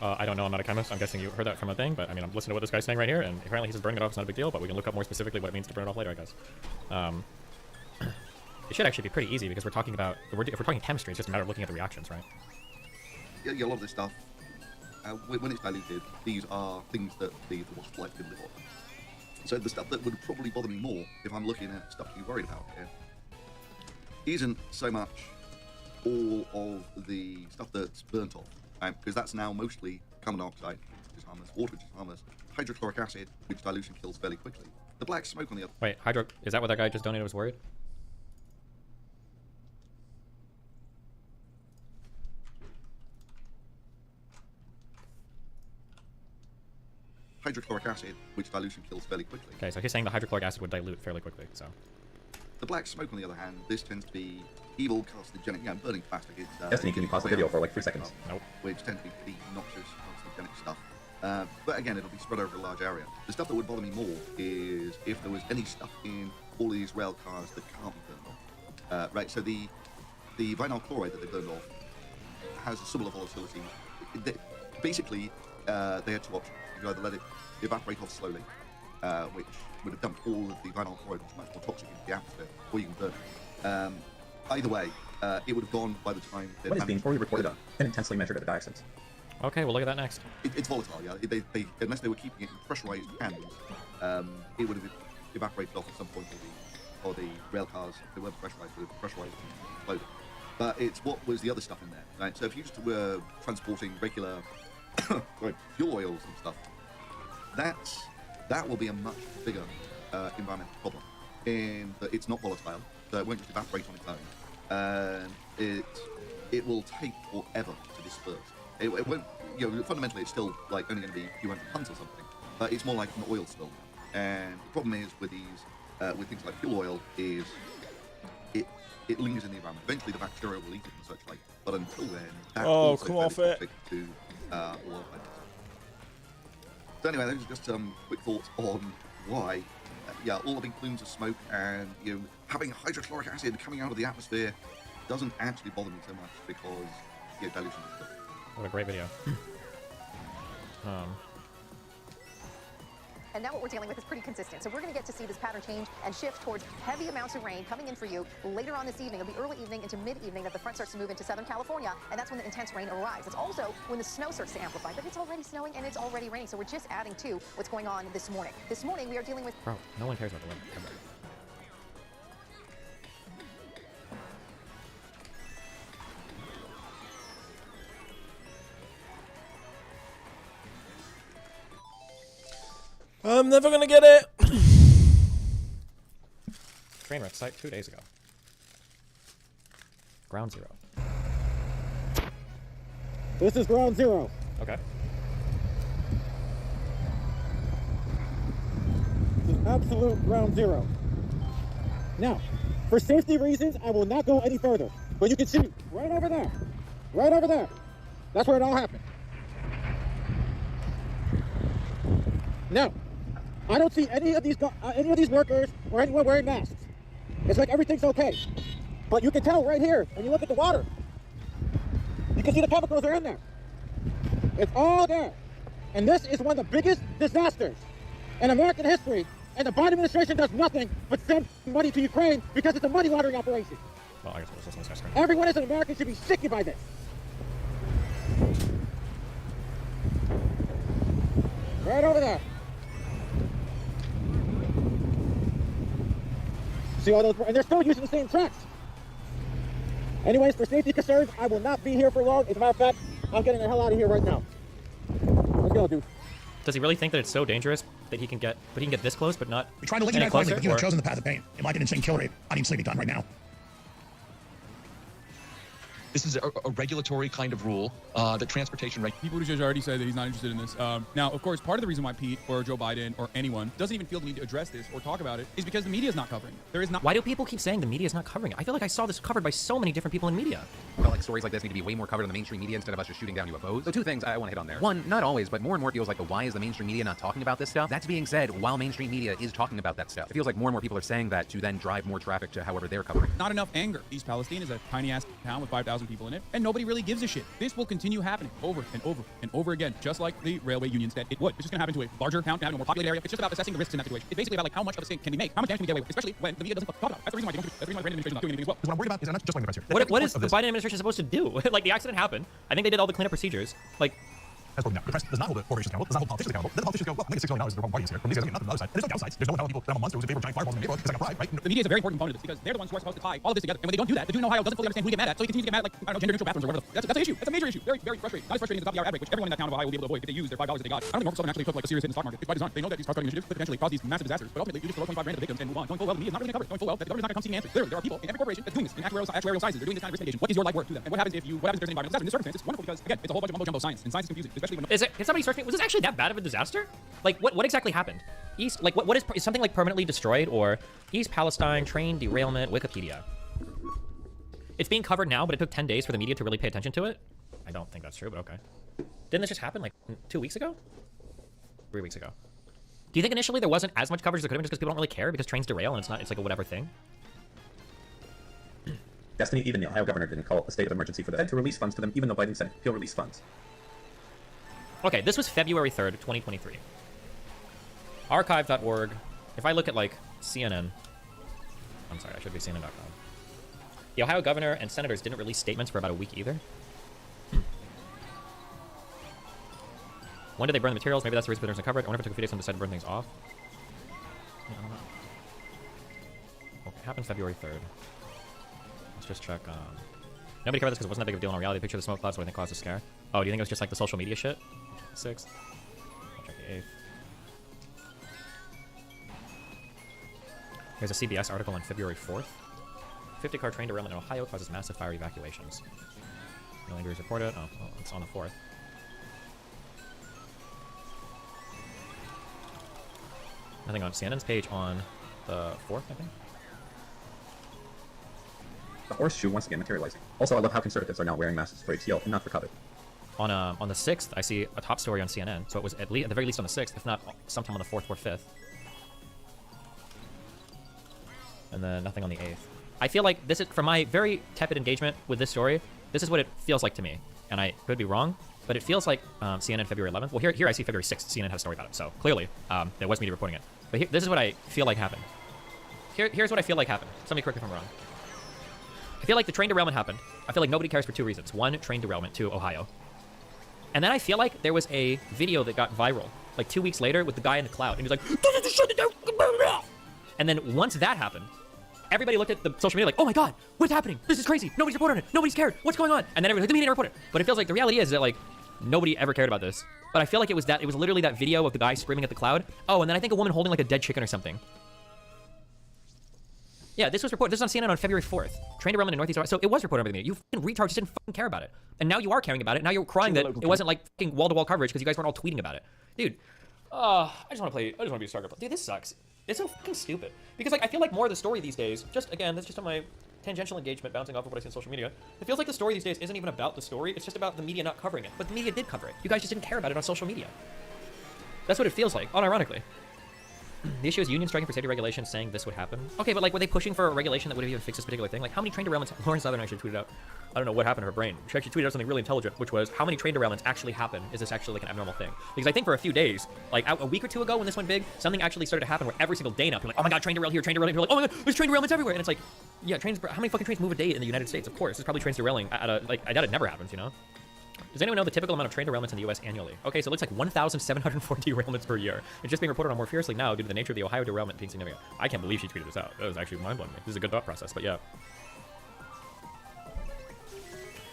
I don't know, I'm not a chemist. I'm guessing you heard that from a thing, but I mean, I'm listening to what this guy's saying right here, and apparently he says burning it off is not a big deal, but we can look up more specifically what it means to burn it off later, I guess. It should actually be pretty easy because we're talking about, if we're talking chemistry, it's just a matter of looking at the reactions, right? Yeah, a lot of this stuff, when it's diluted, these are things that the water supply can live on. So the stuff that would probably bother me more if I'm looking at stuff to be worried about here isn't so much all of the stuff that's burnt off, right? Because that's now mostly carbon dioxide, which is harmless, water, which is harmless, hydrochloric acid, which dilution kills fairly quickly. The black smoke on the other... Wait, is that what that guy just donated was worried? Hydrochloric acid, which dilution kills fairly quickly. Okay, so he's saying the hydrochloric acid would dilute fairly quickly, so... The black smoke, on the other hand, this tends to be evil carcinogenic, burning plastic. It's, Destiny, can you pause the video for like 3 seconds? Nope. Which tends to be pretty noxious, carcinogenic stuff. But again, it'll be spread over a large area. The stuff that would bother me more is if there was any stuff in all of these rail cars that can't be burned off. Right, so the vinyl chloride that they burned off has a similar volatility. Basically, they had 2 options. You could either let it evaporate off slowly, which would have dumped all of the vinyl chloride, which is much more toxic into the atmosphere, or you can burn it. Either way, it would have gone by the time... What is being fully reported on and intensely measured at the dioxins? Okay, we'll look at that next. It's volatile, yeah. They unless they were keeping it in pressurized cans, it would have evaporated off at some point, or the rail cars, if they weren't pressurized, would have pressurized and exploded. But it's what was the other stuff in there, right? So if you just were transporting regular fuel oils and stuff, that will be a much bigger environmental problem. in that it's not volatile, so it won't just evaporate on its own, and it will take forever to disperse. It won't, fundamentally it's still like only going to be a few hundred tons or something, but it's more like an oil spill. And the problem is with these, with things like fuel oil, is it lingers in the environment. Eventually the bacteria will eat it and such like, but until then, that's also come off it. toxic to oil plant. So anyway, those are just some quick thoughts on why, all the big plumes of smoke and having hydrochloric acid coming out of the atmosphere doesn't actually bother me so much because dilution is good. What a great video. And now what we're dealing with is pretty consistent. So we're going to get to see this pattern change and shift towards heavy amounts of rain coming in for you later on this evening. It'll be early evening into mid-evening that the front starts to move into Southern California, and that's when the intense rain arrives. It's also when the snow starts to amplify, but it's already snowing and it's already raining, so we're just adding to what's going on this morning. This morning, we are dealing with... Bro, no one cares about the weather, ever. I'm never gonna get it. Trainwreck site 2 days ago. Ground zero. This is ground zero. Okay. This is absolute ground zero. Now, for safety reasons, I will not go any further. But you can see right over there. Right over there. That's where it all happened. Now, I don't see any of these workers or anyone wearing masks. It's like everything's okay. But you can tell right here, when you look at the water, you can see the chemicals are in there. It's all there. And this is one of the biggest disasters in American history, and the Biden administration does nothing but send money to Ukraine because it's a money laundering operation. Well, I guess we'll listen to this guy. Everyone as an American should be sickened by this. Right over there. See all those, and they're still using the same tracks. Anyways, for safety concerns, I will not be here for long. As a matter of fact, I'm getting the hell out of here right now. Let's go, dude. Does he really think that it's so dangerous that he can get this close, but not? We tried to link it any back finally, closer, but you have or- chosen the path of pain. And like an insane kill rate, I need sleeping time right now. This is a regulatory kind of rule that transportation... People who already said that he's not interested in this. Now, of course, part of the reason why Pete or Joe Biden or anyone doesn't even feel the need to address this or talk about it is because the media is not covering it. There is not. Why do people keep saying the media is not covering it? I feel like I saw this covered by so many different people in media. I felt like stories like this need to be way more covered in the mainstream media instead of us just shooting down UFOs. So two things I want to hit on there. One, not always, but more and more feels like why is the mainstream media not talking about this stuff? That's being said while mainstream media is talking about that stuff. It feels like more and more people are saying that to then drive more traffic to however they're covering. Not enough anger. East Palestine is a tiny-ass town with 5,000 people in it, and nobody really gives a shit. This will continue happening over and over and over again, just like the railway union said it would. It's just going to happen to a larger town, a more populated area. It's just about assessing the risks in that situation. It's basically about like how much of a stink can we make, how much damage can we get away with, especially when the media doesn't talk about it. That's the reason why they don't do it. That's the reason why the Brandon administration is not doing anything as well. Because what I'm worried about is I'm not just playing the press here. What is the Biden administration supposed to do? Like, the accident happened. I think they did all the cleanup procedures. Like, That's broken down. The press does not hold the corporations accountable, does not hold politicians accountable. Then the politicians go, well, make $6 million is the wrong party here. From these guys, not from the other side. And there's no downsides. There's no one telling people that I'm a monster who's in favor of giant fireballs in the neighborhood because I got pride, right? The media is a very important component of this because they're the ones who are supposed to tie all of this together. And when they don't do that, the dude in Ohio doesn't fully understand who to get mad at, so he continues to get mad at, like, I don't know, gender-neutral bathrooms or whatever. That's an issue. That's a major issue. Very, very frustrating. Not as frustrating as the top of the hour ad break, which everyone in that town of Ohio will be able to avoid if they use their $5 that they got. I don't think Norfolk Southern actually took like a serious hit in the stock market. It's by design. They know that these cost-cutting initiatives could potentially cause these massive disasters, but ultimately you just throw 25 grand at the victims and move on. Knowing full well the media is not really going to cover it. Knowing full well that the government is not going to come seeing answers. Literally, there are people in every corporation that's doing this in actuarial sizes. They're doing this kind of risk mitigation. What is your life worth to them? And what happens if there's an environmental disaster? In this circumstance, it's wonderful because again, it's a whole bunch of mumbo-jumbo science, and science is confusing, especially when can somebody search me? Was this actually that bad of a disaster? Like, what exactly happened? What is something like permanently destroyed or East Palestine train derailment Wikipedia? It's being covered now, but it took 10 days for the media to really pay attention to it. I don't think that's true, but okay. Didn't this just happen like 2 weeks ago? 3 weeks ago. Do you think initially there wasn't as much coverage as there could have been just because people don't really care because trains derail and it's like a whatever thing? Destiny, even the Ohio governor didn't call it a state of emergency for the Fed to release funds to them, even though Biden said he'll release funds. Okay, this was February 3rd, 2023. Archive.org. If I look at like CNN, I'm sorry, I should be CNN.com. The Ohio governor and senators didn't release statements for about a week either. When did they burn the materials? Maybe that's the reason there's no coverage. I wonder if it took a few days for them to decide to burn things off. Yeah, I don't know. Okay, it happened February 3rd. Let's just check. Nobody covered this because it wasn't that big of a deal in reality. Picture of the smoke clouds, so I think caused a scare. Oh, do you think it was just like the social media shit? 6th. I'll check the 8th. There's a CBS article on February 4th. 50-car train derailment in Ohio causes massive fire evacuations. No injuries reported. Oh, well, it's on the 4th. Nothing on CNN's page on the 4th, I think. The horseshoe once again materializing. Also, I love how conservatives are now wearing masks for HCL and not for COVID. On the 6th, I see a top story on CNN. So it was at the very least on the 6th, if not sometime on the 4th or 5th. And then nothing on the 8th. I feel like this is, from my very tepid engagement with this story, this is what it feels like to me. And I could be wrong, but it feels like CNN February 11th. Well, here I see February 6th. CNN had a story about it. So clearly, there was media reporting it. But this is what I feel like happened. Here's what I feel like happened. Somebody correct me if I'm wrong. I feel like the train derailment happened. I feel like nobody cares for 2 reasons. 1, train derailment. 2, Ohio. And then I feel like there was a video that got viral, like 2 weeks later, with the guy in the cloud. And he was like, and then once that happened, everybody looked at the social media like, oh my god, what's happening? This is crazy. Nobody's reporting it. Nobody's cared. What's going on? And then everybody's like, the media reported it. But it feels like the reality is that, like, nobody ever cared about this. But I feel like it was literally that video of the guy screaming at the cloud. Oh, and then I think a woman holding like a dead chicken or something. Yeah, this was reported. This was on CNN on February 4th. Train derailment in Northeast Ohio. So it was reported by the media. You fucking retards just didn't fucking care about it. And now you are caring about it. Now you're crying that it wasn't like fucking wall-to-wall coverage because you guys weren't all tweeting about it. Dude, I just want to be a Stargate player. Dude, this sucks. It's so fucking stupid. Because, like, I feel like more of the story these days, just, again, that's just on my tangential engagement bouncing off of what I see on social media. It feels like the story these days isn't even about the story. It's just about the media not covering it. But the media did cover it. You guys just didn't care about it on social media. That's what it feels like, unironically. The issue is union striking for safety regulations saying this would happen. Okay, but, like, were they pushing for a regulation that would have even fixed this particular thing? Like, how many train derailments? Lauren Southern actually tweeted out, I don't know what happened to her brain. She actually tweeted out something really intelligent, which was, how many train derailments actually happen? Is this actually, like, an abnormal thing? Because I think for a few days, like, a week or 2 ago when this went big, something actually started to happen where every single day now, people are like, oh my god, train derail here, train derail here. You're like, oh my god, there's train derailments everywhere. And it's like, yeah, trains, how many fucking trains move a day in the United States? Of course, there's probably trains derailing at a, like, I doubt it never happens, you know? Does anyone know the typical amount of train derailments in the U.S. annually? Okay, so it looks like 1,740 derailments per year. It's just being reported on more fiercely now due to the nature of the Ohio derailment being significant. I can't believe she tweeted this out. That was actually mind-blowing. This is a good thought process, but yeah.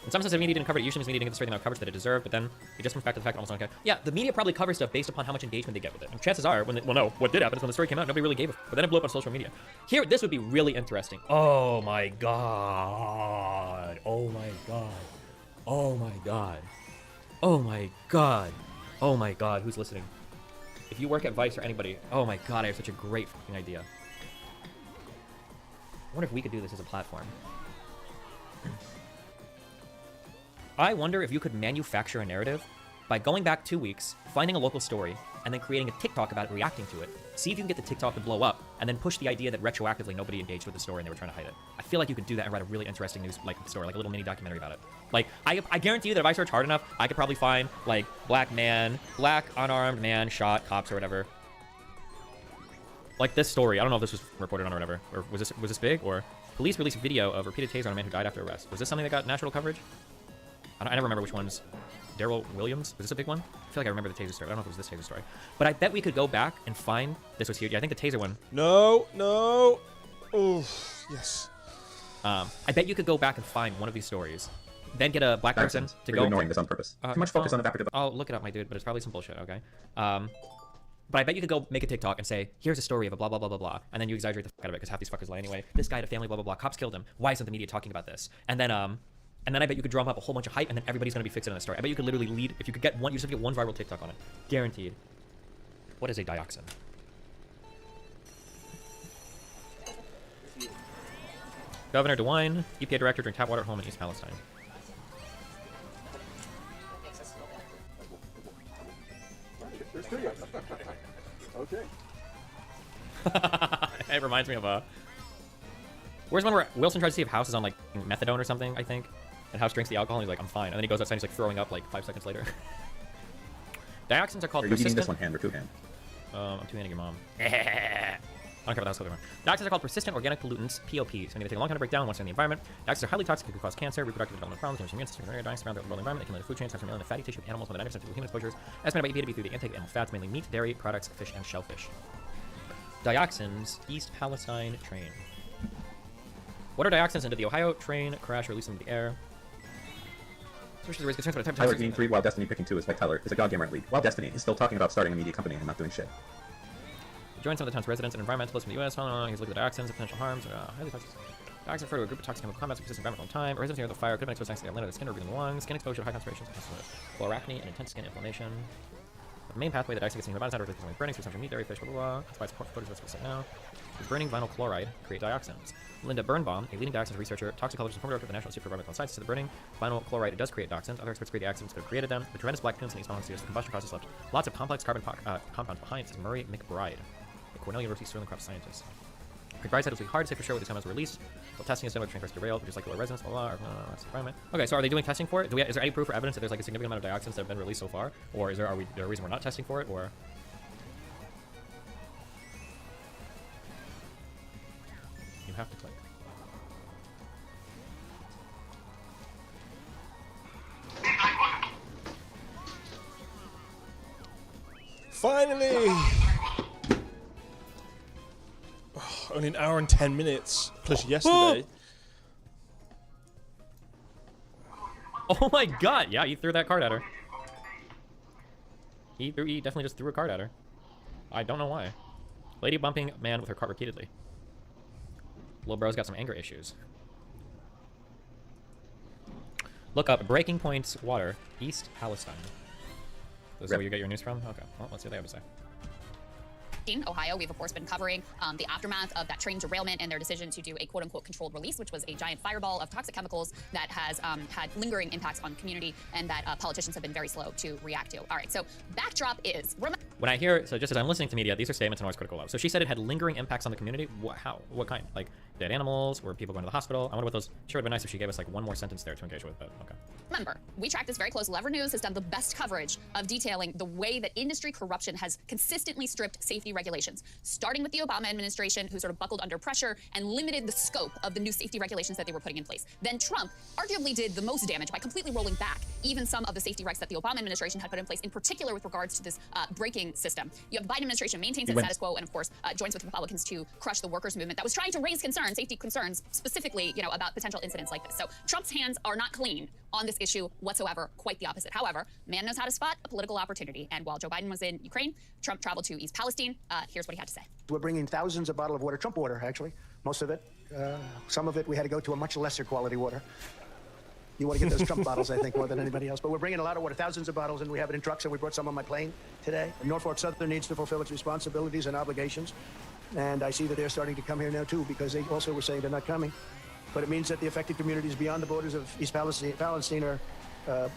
In some sense, the media didn't cover it. Usually means media didn't get the straight amount of coverage that it deserved, but then it just comes back to the fact that almost okay. Yeah, the media probably covers stuff based upon how much engagement they get with it. And chances are, when no, what did happen is when the story came out, nobody really gave a f. But then it blew up on social media. Here, this would be really interesting. Oh my god. Oh my god. Oh my god. Oh my god. Oh my god, who's listening? If you work at Vice or anybody, oh my god, I have such a great fucking idea. I wonder if we could do this as a platform. I wonder if you could manufacture a narrative by going back 2 weeks, finding a local story, and then creating a TikTok about it, reacting to it. See if you can get the TikTok to blow up, and then push the idea that retroactively nobody engaged with the story and they were trying to hide it. I feel like you could do that and write a really interesting news story, like a little mini documentary about it. Like, I guarantee you that if I search hard enough, I could probably find, like, black unarmed man shot cops or whatever. Like this story. I don't know if this was reported on or whatever. Or was this big? Or police released video of repeated taser on a man who died after arrest. Was this something that got national coverage? I never remember which ones. Daryl Williams? Was this a big one? I feel like I remember the taser story. I don't know if it was this taser story. But I bet we could go back and find... This was huge. Yeah, I think the taser one... No. Oh, yes. I bet you could go back and find one of these stories. Then get a black person to go... You're ignoring this on purpose. Too much focus on evaporative... I'll look it up, my dude, but it's probably some bullshit, okay? But I bet you could go make a TikTok and say, here's a story of a blah, blah, blah, blah, blah. And then you exaggerate the fuck out of it because half these fuckers lie anyway. This guy had a family, blah, blah, blah. Cops killed him. Why isn't the media talking about this? And then I bet you could drum up a whole bunch of hype, and then everybody's gonna be fixated on the story. I bet you could literally lead, if you could get one, you just have to get one viral TikTok on it. Guaranteed. What is a dioxin? Governor DeWine, EPA director, drink tap water at home in East Palestine. Okay. It reminds me of where's one where Wilson tries to see if House is on, like, methadone or something, I think? And House drinks the alcohol and he's like, I'm fine. And then he goes outside and he's like throwing up like 5 seconds later. Dioxins are called persistent... Are you eating this one hand or two hand? I'm two-handing your mom. I don't care about the house one. Dioxins are called persistent organic pollutants, POPs. And they take a long time to break down once they're in the environment. Dioxins are highly toxic, could cause cancer, reproductive development problems, damage immune system, dioxins around the world environment, accumulated food chains, transfer in the fatty tissue of animals, more than 90% of human exposures. Estimated by EPA to be through the intake of animal fats, mainly meat, dairy, products, fish, and shellfish. Dioxins, East Palestine train. What are dioxins into the Ohio train crash, released into the air? Tyler getting 3 while Destiny picking 2 is like Tyler is a god gamer at League, while Destiny is still talking about starting a media company and not doing shit. join some of the town's residents and environmentalists from the U.S. He's looked at the dioxins and potential harms. Highly toxic. Dioxins refer to a group of toxic chemical compounds that persist in the environment for a long time. Residents near the fire could have been exposed to accidentally to skin or breathing the lungs. Skin exposure to high concentrations of chloracne and intense skin inflammation. The main pathway that dioxin gets into the body is not burning, so meat, dairy, fish, blah, blah, blah. That's why it's photos of this now. Does burning vinyl chloride create dioxins? Linda Birnbaum, a leading dioxins researcher, toxicologist, and former director of the National Institute for Environmental Sciences, said the burning vinyl chloride does create dioxins. Other experts agree dioxins could have created them. The tremendous black fumes in East Mountain the combustion process left lots of complex carbon compounds behind, says Murray McBride, a Cornell University Sterling Crop scientist. McBride said it would be hard to say for sure what these compounds were released. But testing is done with train cars derailed, which is like the residents, blah, blah, blah, that's the environment. Okay, so are they doing testing for it? Is there any proof or evidence that there's like a significant amount of dioxins that have been released so far? Or is there a reason we're not testing for it? Or you have to click. Finally! Oh, only an hour and 10 minutes, plus yesterday. Oh my god! Yeah, he threw that card at her. He definitely just threw a card at her. I don't know why. Lady bumping man with her cart repeatedly. Lil bro's got some anger issues. Look up Breaking Point's water, East Palestine. This is where you get your news from? Okay, well, let's see what they have to say. In Ohio, we've of course been covering the aftermath of that train derailment and their decision to do a quote-unquote controlled release, which was a giant fireball of toxic chemicals that has had lingering impacts on the community and that politicians have been very slow to react to. All right, so backdrop is... When I hear, so just as I'm listening to media, these are statements I'm always critical of. So she said it had lingering impacts on the community. How? What kind? Like dead animals? Were people going to the hospital? I wonder what those... Sure, it would be nice if she gave us like one more sentence there to engage with, but okay. Remember, we track this very closely. Lever News has done the best coverage of detailing the way that industry corruption has consistently stripped safety regulations, starting with the Obama administration, who sort of buckled under pressure and limited the scope of the new safety regulations that they were putting in place. Then Trump arguably did the most damage by completely rolling back even some of the safety regs that the Obama administration had put in place, in particular with regards to this braking system. You have the Biden administration maintains its status quo and, of course, joins with Republicans to crush the workers' movement that was trying to raise concerns, safety concerns, specifically, about potential incidents like this. So Trump's hands are not clean on this issue whatsoever, quite the opposite. However, man knows how to spot a political opportunity, and while Joe Biden was in Ukraine, Trump traveled to East Palestine. Here's what he had to say. We're bringing thousands of bottles of water, Trump water, actually, most of it. Some of it we had to go to a much lesser quality water. You want to get those Trump bottles, I think, more than anybody else. But we're bringing a lot of water, thousands of bottles, and we have it in trucks, and we brought some on my plane today. Norfolk Southern needs to fulfill its responsibilities and obligations, and I see that they're starting to come here now, too, because they also were saying they're not coming. But it means that the affected communities beyond the borders of East Palestine are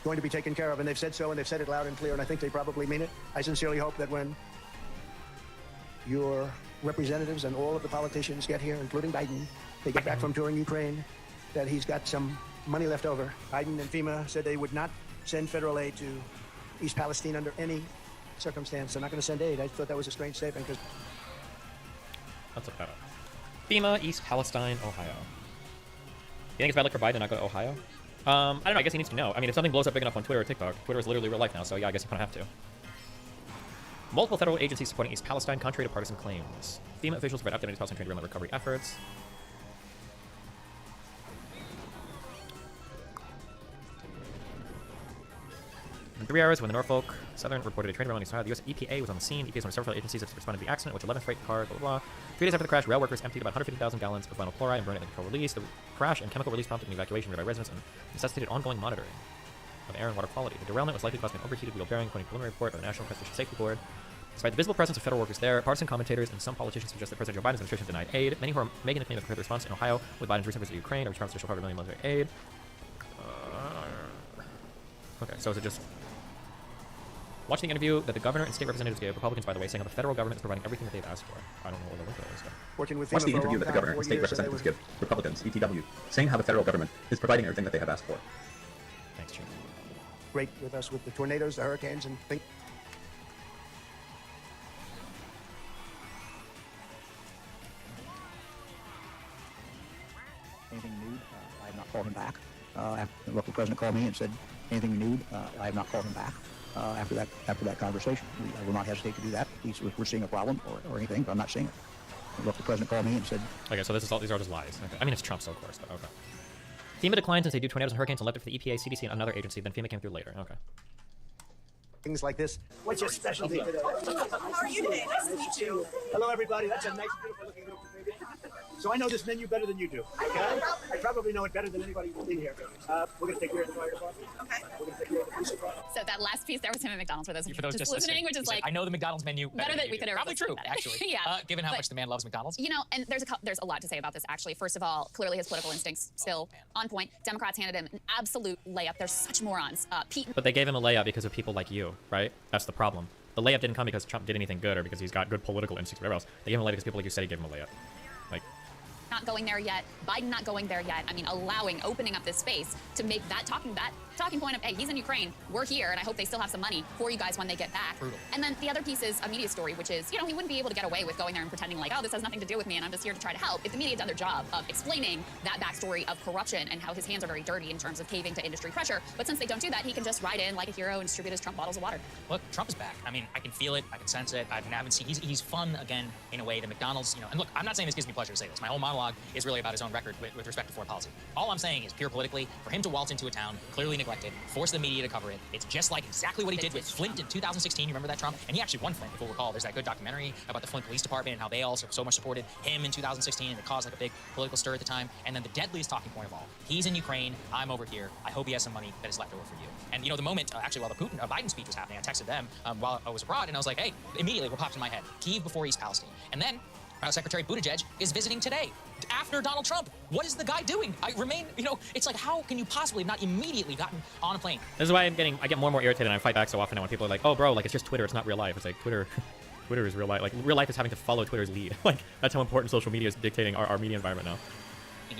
going to be taken care of, and they've said so, and they've said it loud and clear, and I think they probably mean it. I sincerely hope that when your representatives and all of the politicians get here, including Biden, they get back from touring Ukraine, that he's got some money left over. Biden and FEMA said they would not send federal aid to East Palestine under any circumstance. They're not going to send aid. I thought that was a strange statement because... Let's look that up. FEMA, East Palestine, Ohio. You think it's bad luck for Biden to not go to Ohio? I don't know. I guess he needs to know. I mean, if something blows up big enough on Twitter or TikTok, Twitter is literally real life now, so yeah, I guess you kind of have to. Multiple federal agencies supporting East Palestine, contrary to partisan claims. FEMA officials provide updated East Palestine train derailment recovery efforts. In 3 hours, when the Norfolk Southern reported a train derailment in Ohio, the U.S. EPA was on the scene. EPA is one of several agencies that responded to the accident, which 11th freight car, blah, blah, blah. 3 days after the crash, rail workers emptied about 150,000 gallons of vinyl chloride and burned it in the control release. The crash and chemical release prompted an evacuation by residents and necessitated ongoing monitoring of air and water quality. The derailment was likely caused by an overheated wheel bearing, according to a preliminary report by the National Transportation Safety Board. Despite the visible presence of federal workers there, partisan commentators and some politicians suggest that President Joe Biden's administration denied aid. Many who are making the claim that compared the response in Ohio with Biden's recent visit to Ukraine, a response to $1 million military aid. Okay, so is it just... Watch the interview that the governor and state representatives gave Republicans, by the way, saying how the federal government is providing everything that they've asked for. I don't know where the link is. Working with Watch the interview that the governor and state representatives give Republicans, ETW, saying how the federal government is providing everything that they have asked for. Thanks, Chief. Great with us with the tornadoes, the hurricanes, and things. Anything new? I have not called him back. After the local president called me and said, anything new? I have not called him back. After that conversation, I will not hesitate to do that. If we're seeing a problem or anything, but I'm not seeing it. The local president called me and said... Okay, so these are just lies. Okay. I mean, it's Trump, so of course, but okay. FEMA declined since they do tornadoes and hurricanes and left it for the EPA, CDC, and another agency, then FEMA came through later. Okay. things like this. What's your specialty today? How are you today? Nice to meet you. Hello, everybody. That's a nice, beautiful looking group of babies. So I know this menu better than you do. Okay? I probably know it better than anybody in here. We're going to take care of the fire department. Okay. We're going to take care of the police department. So that last piece there was him at McDonald's for those For those just listening, which is He's like I know the McDonald's menu better than we could ever Probably true, about it. actually. Yeah. Given how But- much the man loves McDonald's. You know, and there's a lot to say about this, actually. First of all, clearly his political instincts still on point. Democrats handed him an absolute layup. There's such morons. Pete. But they gave him a layup because of people like you, right? That's the problem. The layup didn't come because Trump did anything good or because he's got good political instincts or whatever else. They gave him a layup because people like you said he gave him a layup. Like, Not going there yet. Biden not going there yet. I mean, opening up this space to make that talking point of, hey, he's in Ukraine, we're here, and I hope they still have some money for you guys when they get back. Brutal. And then the other piece is a media story, which is, he wouldn't be able to get away with going there and pretending like, oh, this has nothing to do with me, and I'm just here to try to help. If the media had done their job of explaining that backstory of corruption and how his hands are very dirty in terms of caving to industry pressure, but since they don't do that, he can just ride in like a hero and distribute his Trump bottles of water. Look, Trump is back. I mean, I can feel it. I can sense it. I haven't seen. He's fun again in a way. The McDonald's, and look, I'm not saying this gives me pleasure to say this. My whole monologue is really about his own record with respect to foreign policy. All I'm saying is, pure politically, for him to waltz into a town clearly neglected, force the media to cover it. It's just like exactly what he did with Flint in 2016. You remember that, Trump? And he actually won Flint, if you'll recall. There's that good documentary about the Flint Police Department and how they also so much supported him in 2016, and it caused like a big political stir at the time. And then the deadliest talking point of all: he's in Ukraine. I'm over here. I hope he has some money that is left over for you. And the moment actually while the Biden speech was happening, I texted them while I was abroad, and I was like, hey, immediately what popped in my head: Kyiv before East Palestine. And then Secretary Buttigieg is visiting today after Donald Trump. What is the guy doing? I remain, it's like, how can you possibly have not immediately gotten on a plane? this is why I get more and more irritated and I fight back so often now when people are like, oh, bro, like, it's just Twitter, it's not real life. It's like, Twitter is real life. Like, real life is having to follow Twitter's lead. Like, that's how important social media is dictating our media environment now.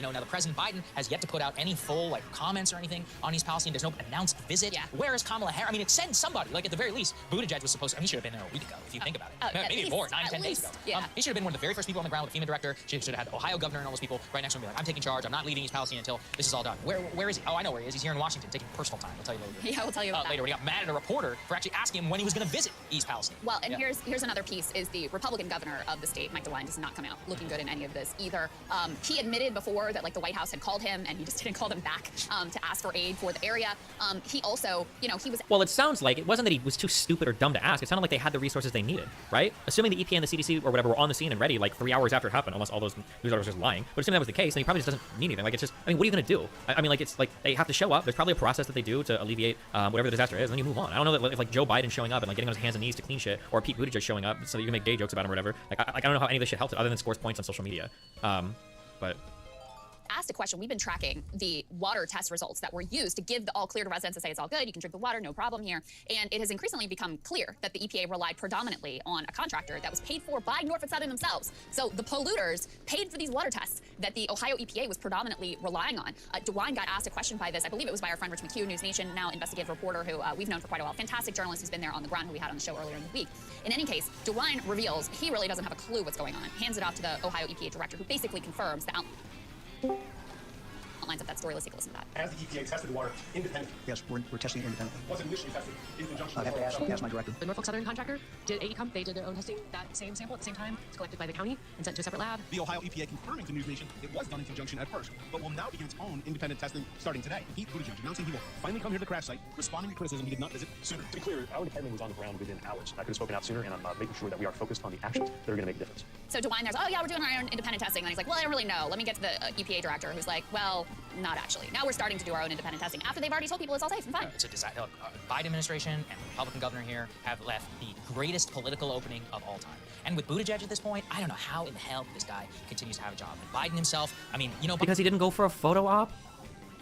Now the President Biden has yet to put out any full comments or anything on East Palestine. There's no announced visit. Yeah. Where is Kamala Harris? I mean, it sends somebody. Like, at the very least, Buttigieg was supposed to. He should have been there a week ago, if you think about it. Maybe least, more, 9-10 days ago. Yeah. He should have been one of the very first people on the ground with FEMA director. She should have had Ohio governor and all those people right next to him. Be like, I'm taking charge. I'm not leaving East Palestine until this is all done. Where is he? Oh, I know where he is. He's here in Washington taking personal time. I'll tell you later. Yeah, we'll tell you about later. When he got mad at a reporter for actually asking him when he was going to visit East Palestine. Well, and here's another piece: is the Republican governor of the state, Mike DeWine, does not come out looking good in any of this either. He admitted before that the White House had called him and he just didn't call them back to ask for aid for the area. He also, he was. Well, it sounds like it wasn't that he was too stupid or dumb to ask. It sounded like they had the resources they needed, right? Assuming the EPA and the CDC or whatever were on the scene and ready 3 hours after it happened, unless all those news articles were just lying. But assuming that was the case, then he probably just doesn't need anything. It's just, what are you going to do? I mean, it's like they have to show up. There's probably a process that they do to alleviate whatever the disaster is, and then you move on. I don't know that if Joe Biden showing up and getting on his hands and knees to clean shit, or Pete Buttigieg showing up so that you can make gay jokes about him or whatever. I don't know how any of this shit helps other than scores points on social media. But asked a question. We've been tracking the water test results that were used to give the all clear to residents to say it's all good, you can drink the water, no problem here. And it has increasingly become clear that the EPA relied predominantly on a contractor that was paid for by Norfolk Southern themselves. So the polluters paid for these water tests that the Ohio EPA was predominantly relying on. DeWine got asked a question by this, I believe it was by our friend Rich McHugh, News Nation, now investigative reporter who we've known for quite a while, fantastic journalist who's been there on the ground who we had on the show earlier in the week. In any case, DeWine reveals he really doesn't have a clue what's going on, hands it off to the Ohio EPA director who basically confirms the outlines of that story. Let's take a listen to that. Has the EPA tested the water independently? Yes, we're testing it independently. Was it initially tested in conjunction I'd have to ask my director. The Norfolk Southern contractor did AECOM. They did their own testing. That same sample at the same time was collected by the county and sent to a separate lab. The Ohio EPA confirming to News Nation it was done in conjunction at first, but will now begin its own independent testing starting today. Pete Buttigieg announcing he will finally come here to the crash site, responding to criticism he did not visit sooner. To be clear, our department was on the ground within hours. I could have spoken out sooner, and I'm making sure that we are focused on the actions that are going to make a difference. So DeWine there's, oh yeah, we're doing our own independent testing. And then he's like, well, I don't really know. Let me get to the EPA director who's like, well, not actually. Now we're starting to do our own independent testing after they've already told people it's all safe and fine. It's a design. Biden administration and the Republican governor here have left the greatest political opening of all time. And with Buttigieg at this point, I don't know how in the hell this guy continues to have a job. And Biden himself, I mean, because he didn't go for a photo op?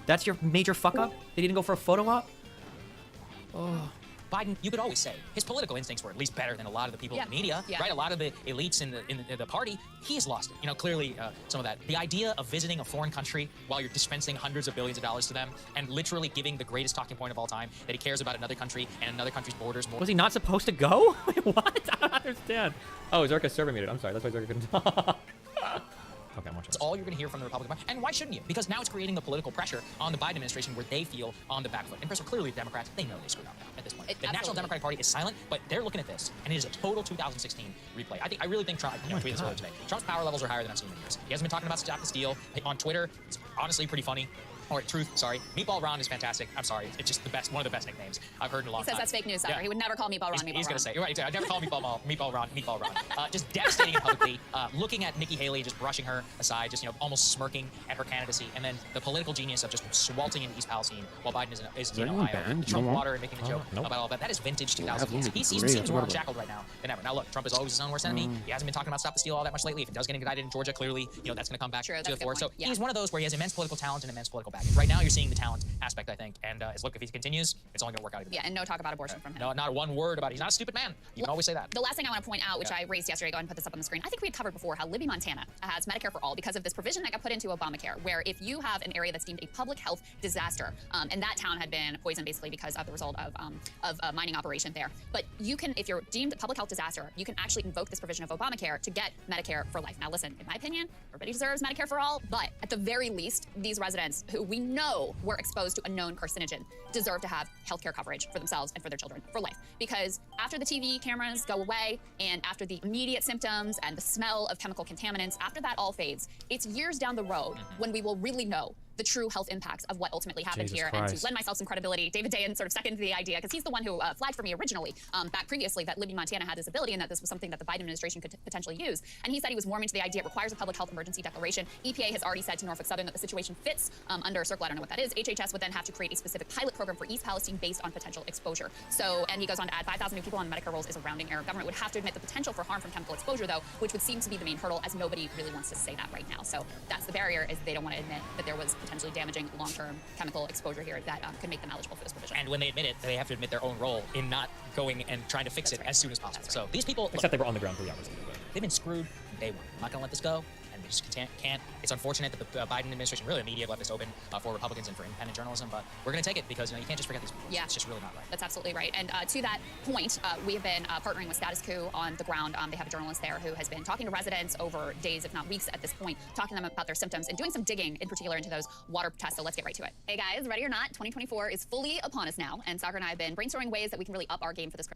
That's your major fuck up? That he didn't go for a photo op? Oh. Biden, you could always say his political instincts were at least better than a lot of the people in the media, right? A lot of the elites in the party. He has lost it. Clearly some of that. The idea of visiting a foreign country while you're dispensing hundreds of billions of dollars to them and literally giving the greatest talking point of all time that he cares about another country and another country's borders more. Was he not supposed to go? Wait, what? I don't understand. Oh, Zerka's server muted. I'm sorry. That's why Zerka couldn't talk. Okay, I'm watching. That's all you're going to hear from the Republican Party. And why shouldn't you? Because now it's creating the political pressure on the Biden administration where they feel on the back foot. And clearly the Democrats, they know they screwed up now at this point. The National Democratic Party is silent, but they're looking at this, and it is a total 2016 replay. I really think Trump, I tweeted this earlier today, Trump's power levels are higher than I've seen in years. He hasn't been talking about stop the steal on Twitter. It's honestly pretty funny. or Truth, sorry. Meatball Ron is fantastic. I'm sorry, it's just the best, one of the best nicknames I've heard in a long He says time. that's fake news, Soccer. Yeah. He would never call Meatball Ron He's Meatball gonna Ron. say, you're right, I've never called Meatball Ron. Just devastating it publicly, looking at Nikki Haley, just brushing her aside, just, almost smirking at her candidacy, and then the political genius of just swaltzing into East Palestine while Biden is in Ohio. Trump water and making a joke about all that. That is vintage 2000s. He seems more shackled right now than ever. Now look, Trump is always his own worst enemy. He hasn't been talking about Stop the Steal all that much lately. If it does get indicted in Georgia, clearly, that's going to come back to the fore. So he's one of those where he has immense political talent and immense political baggage. Right now, you're seeing the talent aspect, I think, and look, if he continues, it's only going to work out even better. Yeah, and no talk about abortion from him. No, not one word about it. He's not a stupid man. You can always say that. The last thing I want to point out, which I raised yesterday, go ahead and put this up on the screen. I think we had covered before how Libby, Montana has Medicare for all because of this provision that got put into Obamacare, where if you have an area that's deemed a public health disaster, and that town had been poisoned basically because of the result of a mining operation there, but you can, if you're deemed a public health disaster, you can actually invoke this provision of Obamacare to get Medicare for life. Now listen, in my opinion, everybody deserves Medicare for all, but at the very least, these residents who we know were exposed to a known carcinogen deserve to have healthcare coverage for themselves and for their children for life. Because after the TV cameras go away and after the immediate symptoms and the smell of chemical contaminants, after that all fades, it's years down the road when we will really know the true health impacts of what ultimately happened here. And to lend myself some credibility, David Dayen sort of seconded the idea, because he's the one who flagged for me originally, back previously, that Libby, Montana had this ability and that this was something that the Biden administration could potentially use. And he said he was warming to the idea it requires a public health emergency declaration. EPA has already said to Norfolk Southern that the situation fits under a circle. I don't know what that is. HHS would then have to create a specific pilot program for East Palestine based on potential exposure. So, and he goes on to add 5,000 new people on the Medicare rolls is a rounding error. Government would have to admit the potential for harm from chemical exposure, though, which would seem to be the main hurdle, as nobody really wants to say that right now. So that's the barrier, is they don't want to admit that there was potentially damaging long-term chemical exposure here that could make them eligible for this provision. And when they admit it, they have to admit their own role in not going and trying to fix it as soon as possible. So these people, Except they were on the ground 3 hours ago. they've been screwed from day one. I'm not going to let this go, and they just can't. It's unfortunate that the Biden administration, really the media, left this open for Republicans and for independent journalism, but we're going to take it because you can't just forget these people. Yeah. It's just really not right. That's absolutely right. And to that point, we have been partnering with Status Quo on the ground. They have a journalist there who has been talking to residents over days, if not weeks at this point, talking to them about their symptoms and doing some digging in particular into those water tests. So let's get right to it. Hey guys, ready or not, 2024 is fully upon us now, and Soccer and I have been brainstorming ways that we can really up our game for this.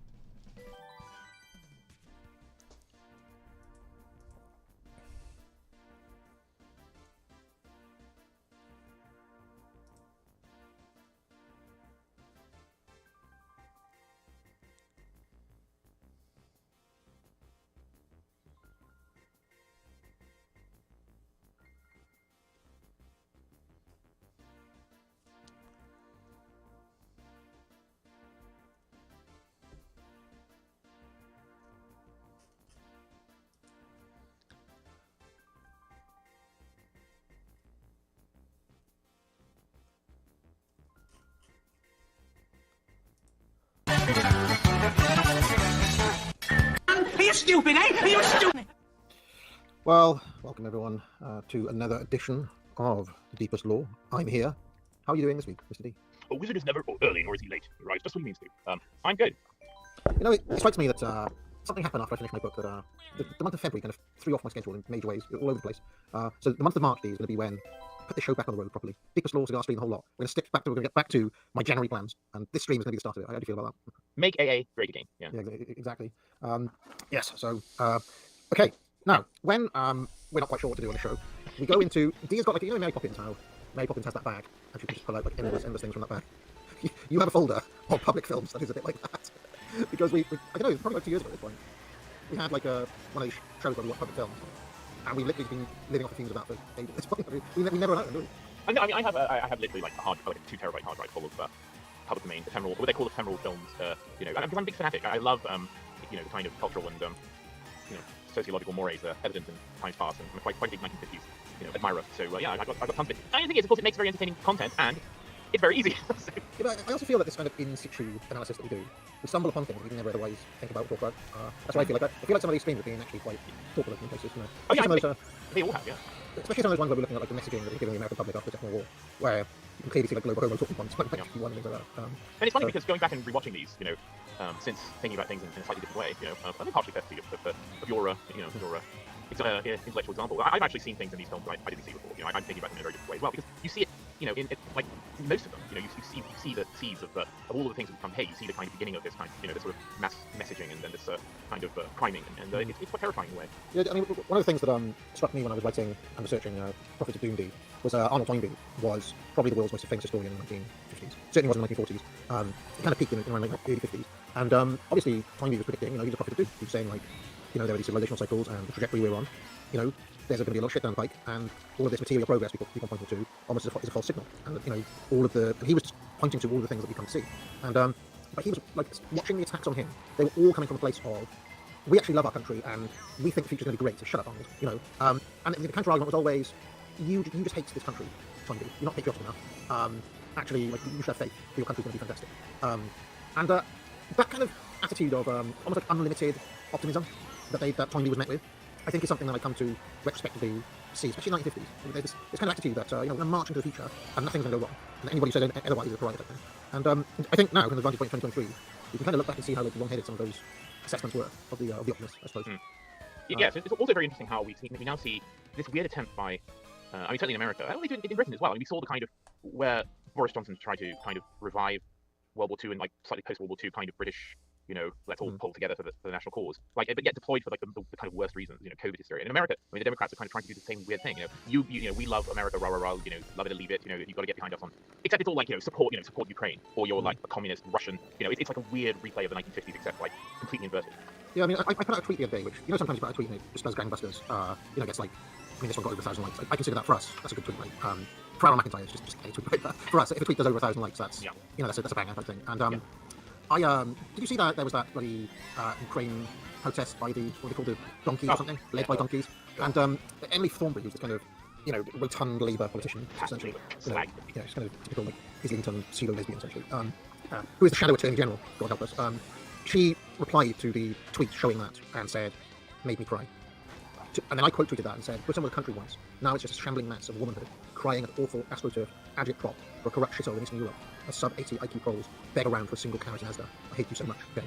Are you stupid, eh? Are you stupid? Well, welcome everyone to another edition of The Deepest Law. I'm here. How are you doing this week, Mr. D? A wizard is never early, nor is he late. Right, just what he means to. I'm good. You know, it strikes me that something happened after I finished my book that the month of February kind of threw off my schedule in major ways, all over the place. So the month of March is going to be when I put the show back on the road properly. Deepest Law, Cigar Stream, the whole lot. We're going to get back to my January plans, and this stream is going to be the start of it. How do you feel about that? Make AA great again. Yeah. Yeah, exactly. Yes. So, okay. Now, when we're not quite sure what to do on the show, we go into Dia's got, like, you know, Mary Poppins, how Mary Poppins has that bag, and she can just pull out like endless things from that bag. You have a folder of public films that is a bit like that, because we I don't know, probably like 2 years ago at this point, we had like one of these shows where we watch public films, and we've literally been living off the themes of that for ages at this point. We never run out of them, do we? I mean, I have literally like a 2 terabyte hard drive full of public domain, ephemeral, what they call ephemeral films. Because I'm a big fanatic. I love the kind of cultural and sociological mores evident in times past, and I'm quite a big 1950s admirer. So yeah, I've got tons of it. I think it's, of course, it makes very entertaining content, and it's very easy. So. Yeah, but I also feel that this kind of in situ analysis that we do, we stumble upon things we can never otherwise think about or talk about. That's why I feel like that. I feel like some of these streams have been actually quite thought-provoking in places. Oh yeah, they all have, yeah. Especially some of those ones where we're looking at like the messaging that we're giving the American public after the Second World War, where you can clearly see like global homo talking points, like one and things like that. And it's funny because going back and rewatching these, since thinking about things in a slightly different way, I think partially courtesy of your intellectual example. I've actually seen things in these films that I didn't see before. I'm thinking about them in a very different way as well, because you see it, in like most of them. You see the seeds of all of the things that become hay. You see the kind of beginning of this kind of this sort of mass messaging and this kind of priming, and it's quite terrifying in a way. Yeah, I mean, one of the things that struck me when I was writing and researching Prophets of Doomsday was Arnold Toynbee was probably the world's most famous historian in the 1950s. Certainly was in the 1940s. He kind of peaked in around the early 50s. And obviously, Toynbee was predicting, he was a prophet of doom. He was saying, there are these civilizational cycles and the trajectory we're on, there's going to be a lot of shit down the pike, and all of this material progress people keep on pointing to almost is a false signal. And, he was pointing to all of the things that we come to see. And, but he was, watching the attacks on him, they were all coming from a place of, we actually love our country, and we think the future's going to be great, so shut up, Arnold, and the counter-argument was always, you just hate this country, Toynbee. You're not patriotic enough. Actually, you should have faith that your country's going to be fantastic. And that kind of attitude of almost like unlimited optimism that Toynbee was met with, I think is something that I come to retrospectively see, especially in the 1950s. There's this kind of attitude that, we're going to march into the future and nothing's going to go wrong. And anybody who says otherwise is a pariah type thing. And I think now, from the vantage point of 2023, you can kind of look back and see how wrong-headed some of those assessments were of the optimists, I suppose. Yes, it's also very interesting how we now see this weird attempt by, certainly in America, I think in Britain as well. We saw the kind of where Boris Johnson tried to kind of revive World War II and slightly post-World War II kind of British, let's all pull together for the national cause. But yet deployed for the kind of worst reasons, COVID hysteria. And in America, the Democrats are kind of trying to do the same weird thing. We love America, rah rah rah. Love it or leave it. You've got to get behind us on. Except it's all support Ukraine, or you're like a communist Russian. It's like a weird replay of the 1950s, except completely inverted. Yeah, I mean, I put out a tweet the other day, which sometimes you put out a tweet and it just does gangbusters. Gets this one got over 1,000 likes. I consider that for us. That's a good tweet, right? For Alan McIntyre, it's just a tweet. But for us, if a tweet does over 1,000 likes, that's that's a banger type thing. And did you see that there was that bloody Ukraine protest by the what they called the donkeys or something, led by donkeys? And Emily Thornberry, who's this kind of rotund Labour politician, essentially. She's kind of typical Islington pseudo lesbian, essentially. Who is the Shadow Attorney General? God help us. She replied to the tweet showing that and said, "Made me cry." And then I quote tweeted that and said, "We're some of the country once. Now it's just a shambling mess of womanhood, crying at awful AstroTurf agit prop for a corrupt shithole in Eastern Europe. As sub-80 IQ Poles beg around for a single carrot in Asda. I hate you so much." Okay.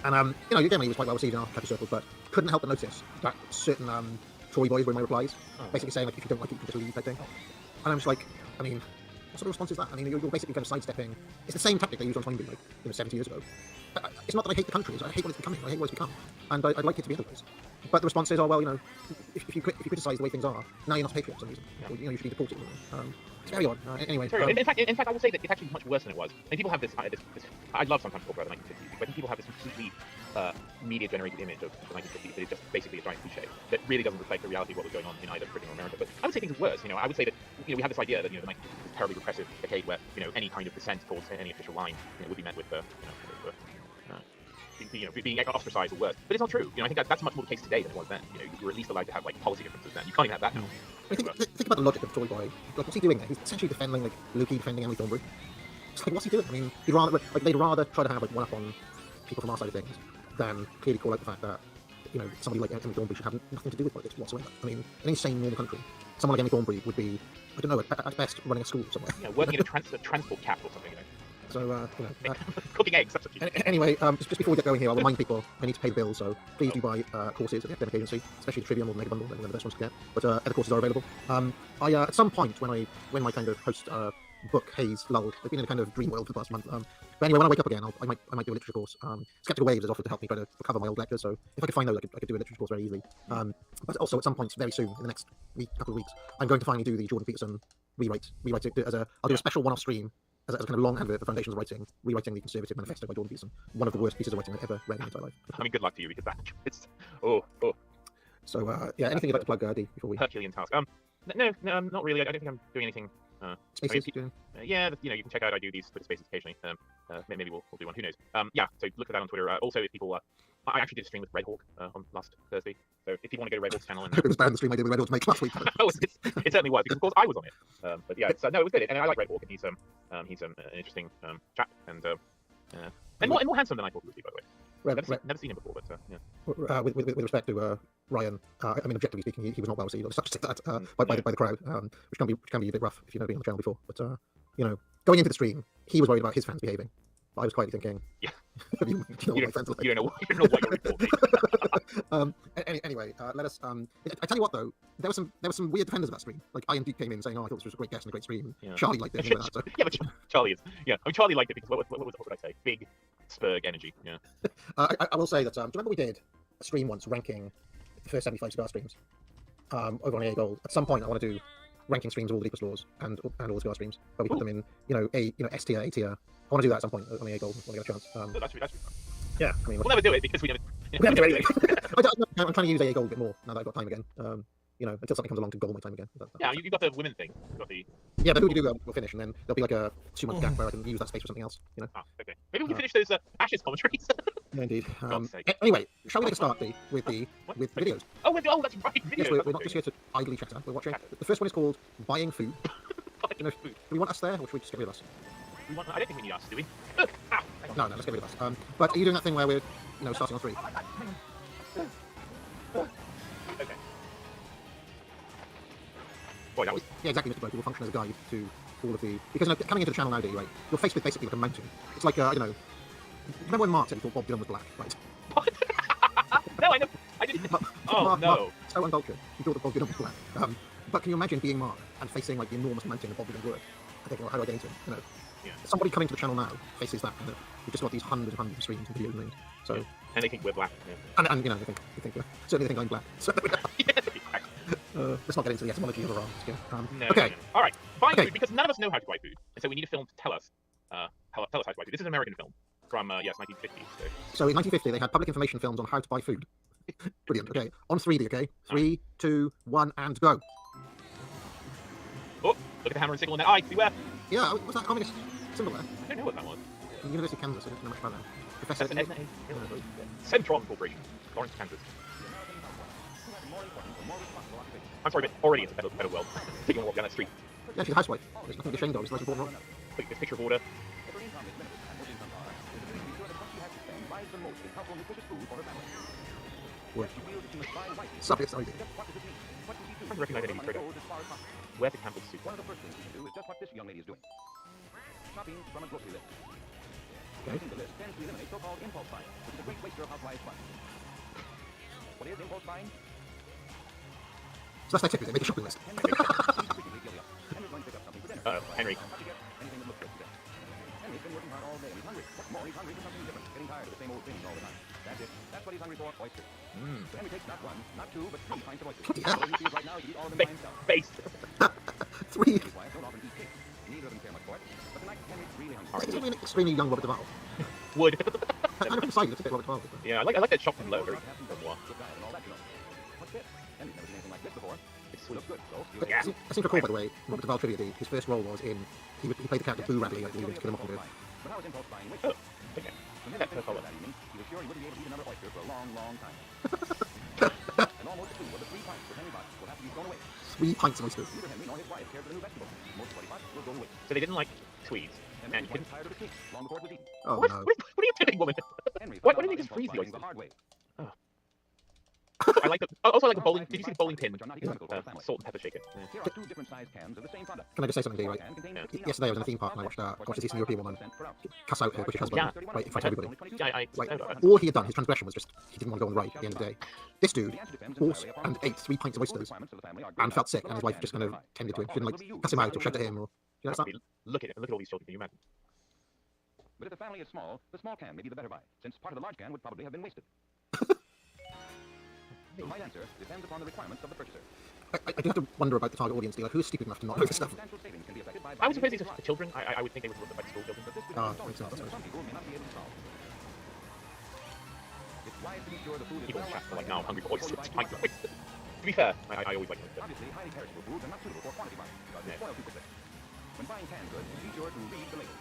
And generally he was quite well received in our country circles, but couldn't help but notice that certain Tory boys were in my replies, basically saying if you don't like it, you can just leave type thing. And I'm just like, I mean, what sort of response is that? I mean, you're basically kind of sidestepping. It's the same tactic they used on Toynbee 70 years ago. It's not that I hate the country, I hate what it's becoming, I hate what it's become. And I'd like it to be otherwise. But the response is, oh, well, if you criticise the way things are, now you're not a patriot for some reason. Or, you should be deported. It's very odd. Anyway. In fact, I will say that it's actually much worse than it was. And people have this I love sometimes talk about the 1950s, but people have this completely media-generated image of the 1950s that is just basically a giant cliche that really doesn't reflect the reality of what was going on in either Britain or America. But I would say things are worse. I would say that we have this idea that the 1950s was a terribly repressive decade where any kind of dissent towards any official line would be met with being ostracized or worse. But it's not true. I think that's much more the case today than it was then. You're at least allowed to have policy differences then. You can't even have that now. I think about the logic of the Tory boy. What's he doing there? He's essentially defending Lukey defending Emily Thornberry. It's what's he doing? I mean, they'd rather try to have one up on people from our side of things than clearly call out the fact that somebody like Emily Thornberry should have nothing to do with politics whatsoever. I mean, in any sane normal country, someone like Emily Thornberry would be, I don't know, at best running a school somewhere. Working in a transport cap or something. So, cooking eggs. That's what anyway, just before we get going here, I'll remind people they need to pay the bills, so please do buy courses at the Academic Agency, especially the Trivium or the Mega Bundle. They're the best ones to get. But other courses are available. At some point when my kind of post book haze lulled, I've been in a kind of dream world for the past month. But anyway, when I wake up again, I might do a literature course. Skeptical Waves has offered to help me try to recover my old lectures, so if I could find those, I could do a literature course very easily. But also at some point very soon, in the next couple of weeks, I'm going to finally do the Jordan Peterson rewrite it I'll do a special one-off stream as a kind of long advert for Foundations of rewriting the Conservative Manifesto by Jordan Peterson. One of the worst pieces of writing I've ever read in my entire life. I mean, good luck to you, because it's So anything you'd like to plug, D, before we Herculean task. No, not really. I don't think I'm doing anything. Spaces? Yeah, you can check out. I do these Twitter Spaces occasionally. Maybe we'll do one. Who knows? So look for that on Twitter. Also, if people, I actually did a stream with Red Hawk on last Thursday. So if you want to go to Red Hawk's channel, and it was bad the stream I did with Red Hawk to make last week. It certainly was, because of course I was on it. But yeah, it was good, and I like Red Hawk, and he's an interesting chap, and more handsome than I thought he would be, by the way. Never seen him before, but yeah. With respect to Ryan, I mean, objectively speaking, he was not well received. I'll just say that by the crowd, which can be a bit rough if you've never been on the channel before. But going into the stream, he was worried about his fans behaving. I was quietly thinking, yeah, you don't know what you're Anyway, let us. I tell you what, though, there were some weird defenders of that stream. Like Ian Duke came in saying, "Oh, I thought this was a great guest and a great stream." Yeah. Charlie liked it. Yeah, but Charlie is. Yeah, I mean, Charlie liked it because what would I say? Big Spurg energy. Yeah. I will say that. Do you remember we did a stream once ranking the first 75 cigar streams over on EA Gold? At some point, I want to do ranking streams of all the Deeper Stores and all the cigar streams, where we put them in, S tier, A tier. I want to do that at some point on EA Gold when I get a chance. That's fun. Yeah, I mean, we'll never do it because we never. We have to do it anyway. I'm trying to use EA Gold a bit more now that I've got time again. Until something comes along to goal my time again. Yeah, you've got the women thing. You've got the. Yeah, the Who Do You Do will finish, and then there'll be like a 2-month gap where I can use that space for something else. Okay. Maybe we can finish those Ashes commentaries. Yeah, indeed. Anyway, shall we get a start, B, with videos? Oh, that's right. Videos. Yes, we're not just here to idly chatter. We're watching. The first one is called Buying Food. Do we want us there, or should we just get rid of us? I don't think we need us, do we? No, let's get rid of us. But are you doing that thing where we're, starting on 3? Okay. Boy, that was... Yeah, exactly, Mr. Bloke. It will function as a guide to all of the... Because, coming into the channel nowadays, right, you're faced with basically like a mountain. It's like, remember when Mark said he thought Bob Dylan was black, right? No, I know. I didn't... Mark, no. So uncultured. He thought that Bob Dylan was black. But can you imagine being Mark and facing, like, the enormous mountain of Bob Dylan's work? I think, how do I get into it? Yeah. Somebody coming to the channel now faces that, we've just got these hundreds and hundreds of streams and videos made. So... Yeah. And they think we're black. Yeah. And they think certainly think I'm black. So, let's not get into the etymology of our arms. No, okay. No. All right. Buying food, because none of us know how to buy food, and so we need a film to tell us how to buy food. This is an American film from 1950. So in 1950, they had public information films on how to buy food. Brilliant. Okay, on 3D. Okay, 3, 2, 1, and go. Oh, look at the hammer and signal in their eye. Beware. Yeah, what's that communist symbol there? I don't know what that was. From the University of Kansas. I don't know much about that. Professor Centron Corporation, Lawrence, Kansas. I'm sorry, but already it's a better world. Taking a walk down that street. Yeah, she's a housewife. There's nothing to be ashamed of. It's the most important role. Look, this picture of order. Sorry. I'm trying to recognize any trigger. Where's the Campbell's soup? One of the first things you can do is just what this young lady is doing. Shopping from a grocery list. Using the list tends to eliminate so-called impulse buying, which is a great waster of housewives' funds. What is impulse buying? So that's their tip, is it? Make a shopping list. Henry. Anything that looks good today. Henry's been working hard all day and he's hungry. What's more, he's hungry for something different, getting tired of the same old things all the time. That's it. That's what he's hungry for, oysters. So Henry takes not 1, not 2, but 3 pints of oysters. Although he feels right now he could eat all of them by himself. Base. 3. His wives don't often eat cake. Neither of them care much for it. But tonight, Henry's really hungry. It's an extremely young Robert Duvall. Would. I know from side, it's a bit Robert Duvall. Yeah, I like that shop from low. Very What's this? Henry's never seen anything like this before. It's sweet. Looks good, so I seem to recall, by the way, Robert Duvall trivia, his first role was in... He played the character Boo Radley, like Leaving to Kill a Mockingbird. But how is impulse buying wasted? Oh, okay. When Henry finished that evening, he was sure he wouldn't be able to eat another oyster for a long, long time. And almost 2 of the 3 pints that Henry bought will have to be thrown away. 3 pints of oysters. Neither Henry nor his wife cared for the new vegetables. Most of what he bought will go away. So they didn't like Swedes. And he was tired of the cake long before it was eaten. Oh, what? no. What are you doing, woman? Why don't you just freeze the oysters? The hard way. Oh. I like the. Also, I like the bowling. Did you see the bowling pin? Salt and pepper shaker. Yeah. Here are 2 different sized cans of the same product. Can I just say something to you, right? Yesterday I was in a theme park and I watched this Eastern European woman cuss out her British husband right in front of everybody. All he had done, his transgression was just, he didn't want to go on the right at the end of the day. This dude forced and ate 3 pints of oysters and felt sick, and his wife just kind of tended to him. She didn't like cuss him out or shout at him or... Look at it. Look at all these children. Can you imagine? But if the family is small, the small can may be the better buy, since part of the large can would probably have been wasted. The right answer depends upon the requirements of the purchaser. I do have to wonder about the target audience, who is stupid enough to not know this stuff. I would suppose these are the children. I would think they would look like school children. Oh, makes sense. Some people may not be able to solve. It's wise to be sure the food is People well chat for like now hungry for oysters. Pints of oysters. To be fair, I always like oysters. Obviously, highly perishable foods are not suitable for quantity buying because they spoil too quickly. When buying canned goods, be sure to read the label.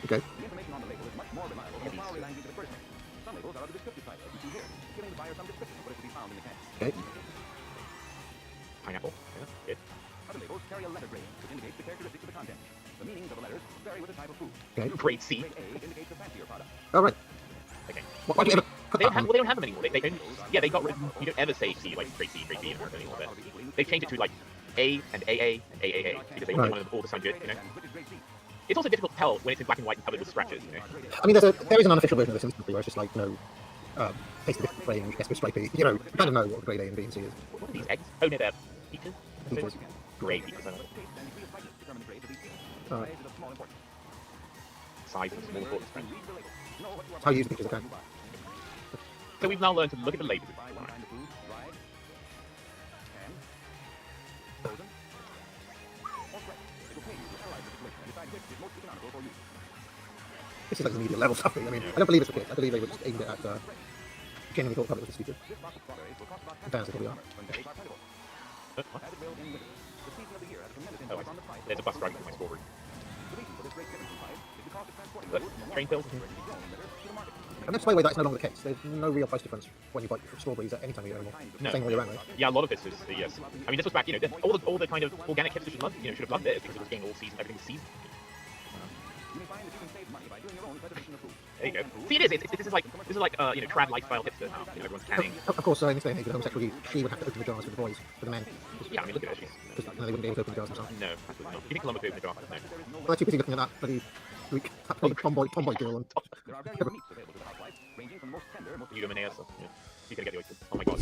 Okay. The information on the label is much more reliable than the flowery language of the person. Some labels are of the descriptive type, as you see here, giving the buyer some description of what is to be found in the can. Okay. Pineapple. Yeah, good. Other labels carry a letter grade, which indicates the characteristics of the content. The meanings of the letters vary with the type of food. Okay. Grade C. Grade A indicates the fancier product. All right. Okay. Why do you ever put that on? Well, they don't have them anymore. They don't. Yeah, they got rid. You don't ever say C like grade C, grade B in America anymore. But they've changed it to like A and AA and AAA because they want them all to sound good. It's also difficult to tell when it's in black and white and covered with scratches. I mean, there is an unofficial version of this instantly where it's just like, taste the different range, guess with stripey. You kind of know what the grade A and B and C is. What are these eggs? Oh no, they're peaches. Great peaches. Alright. Size and small importance. That's how you use the pictures, okay? So we've now learned to look at the labels. This is like the media level stuff. I mean, I don't believe it's for kids. I believe they were just aimed it at genuinely thought the public was stupid. In fairness, they probably are. Oh, there's a bus driving through my store room. Train pills? And that's, by the way, that's no longer the case. There's no real price difference when you buy strawberries at any time of year anymore. No. Same all year round, right? Yeah, a lot of this is, yes. I mean, this was back, you know, all the kind of organic hipsters should have loved this because it was getting all seasoned, everything was seasoned. There you go. See, this is like you know, trad lifestyle hipster now. You know, everyone's canning. Of course, in this day and age, with homosexual youth, she would have to open the jars for the boys, for the men. Yeah, I mean, look at her. Because they wouldn't be able to open the jars themselves. No, absolutely not. You think Columbus opened the jar? No. Well, they're too busy looking at that bloody Greek, that bloody tomboy girl. And Eudaimonia, so yeah. You gotta get the oysters. Oh my god.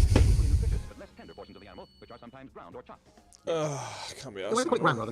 I can't be asked. Well, I call it grand rather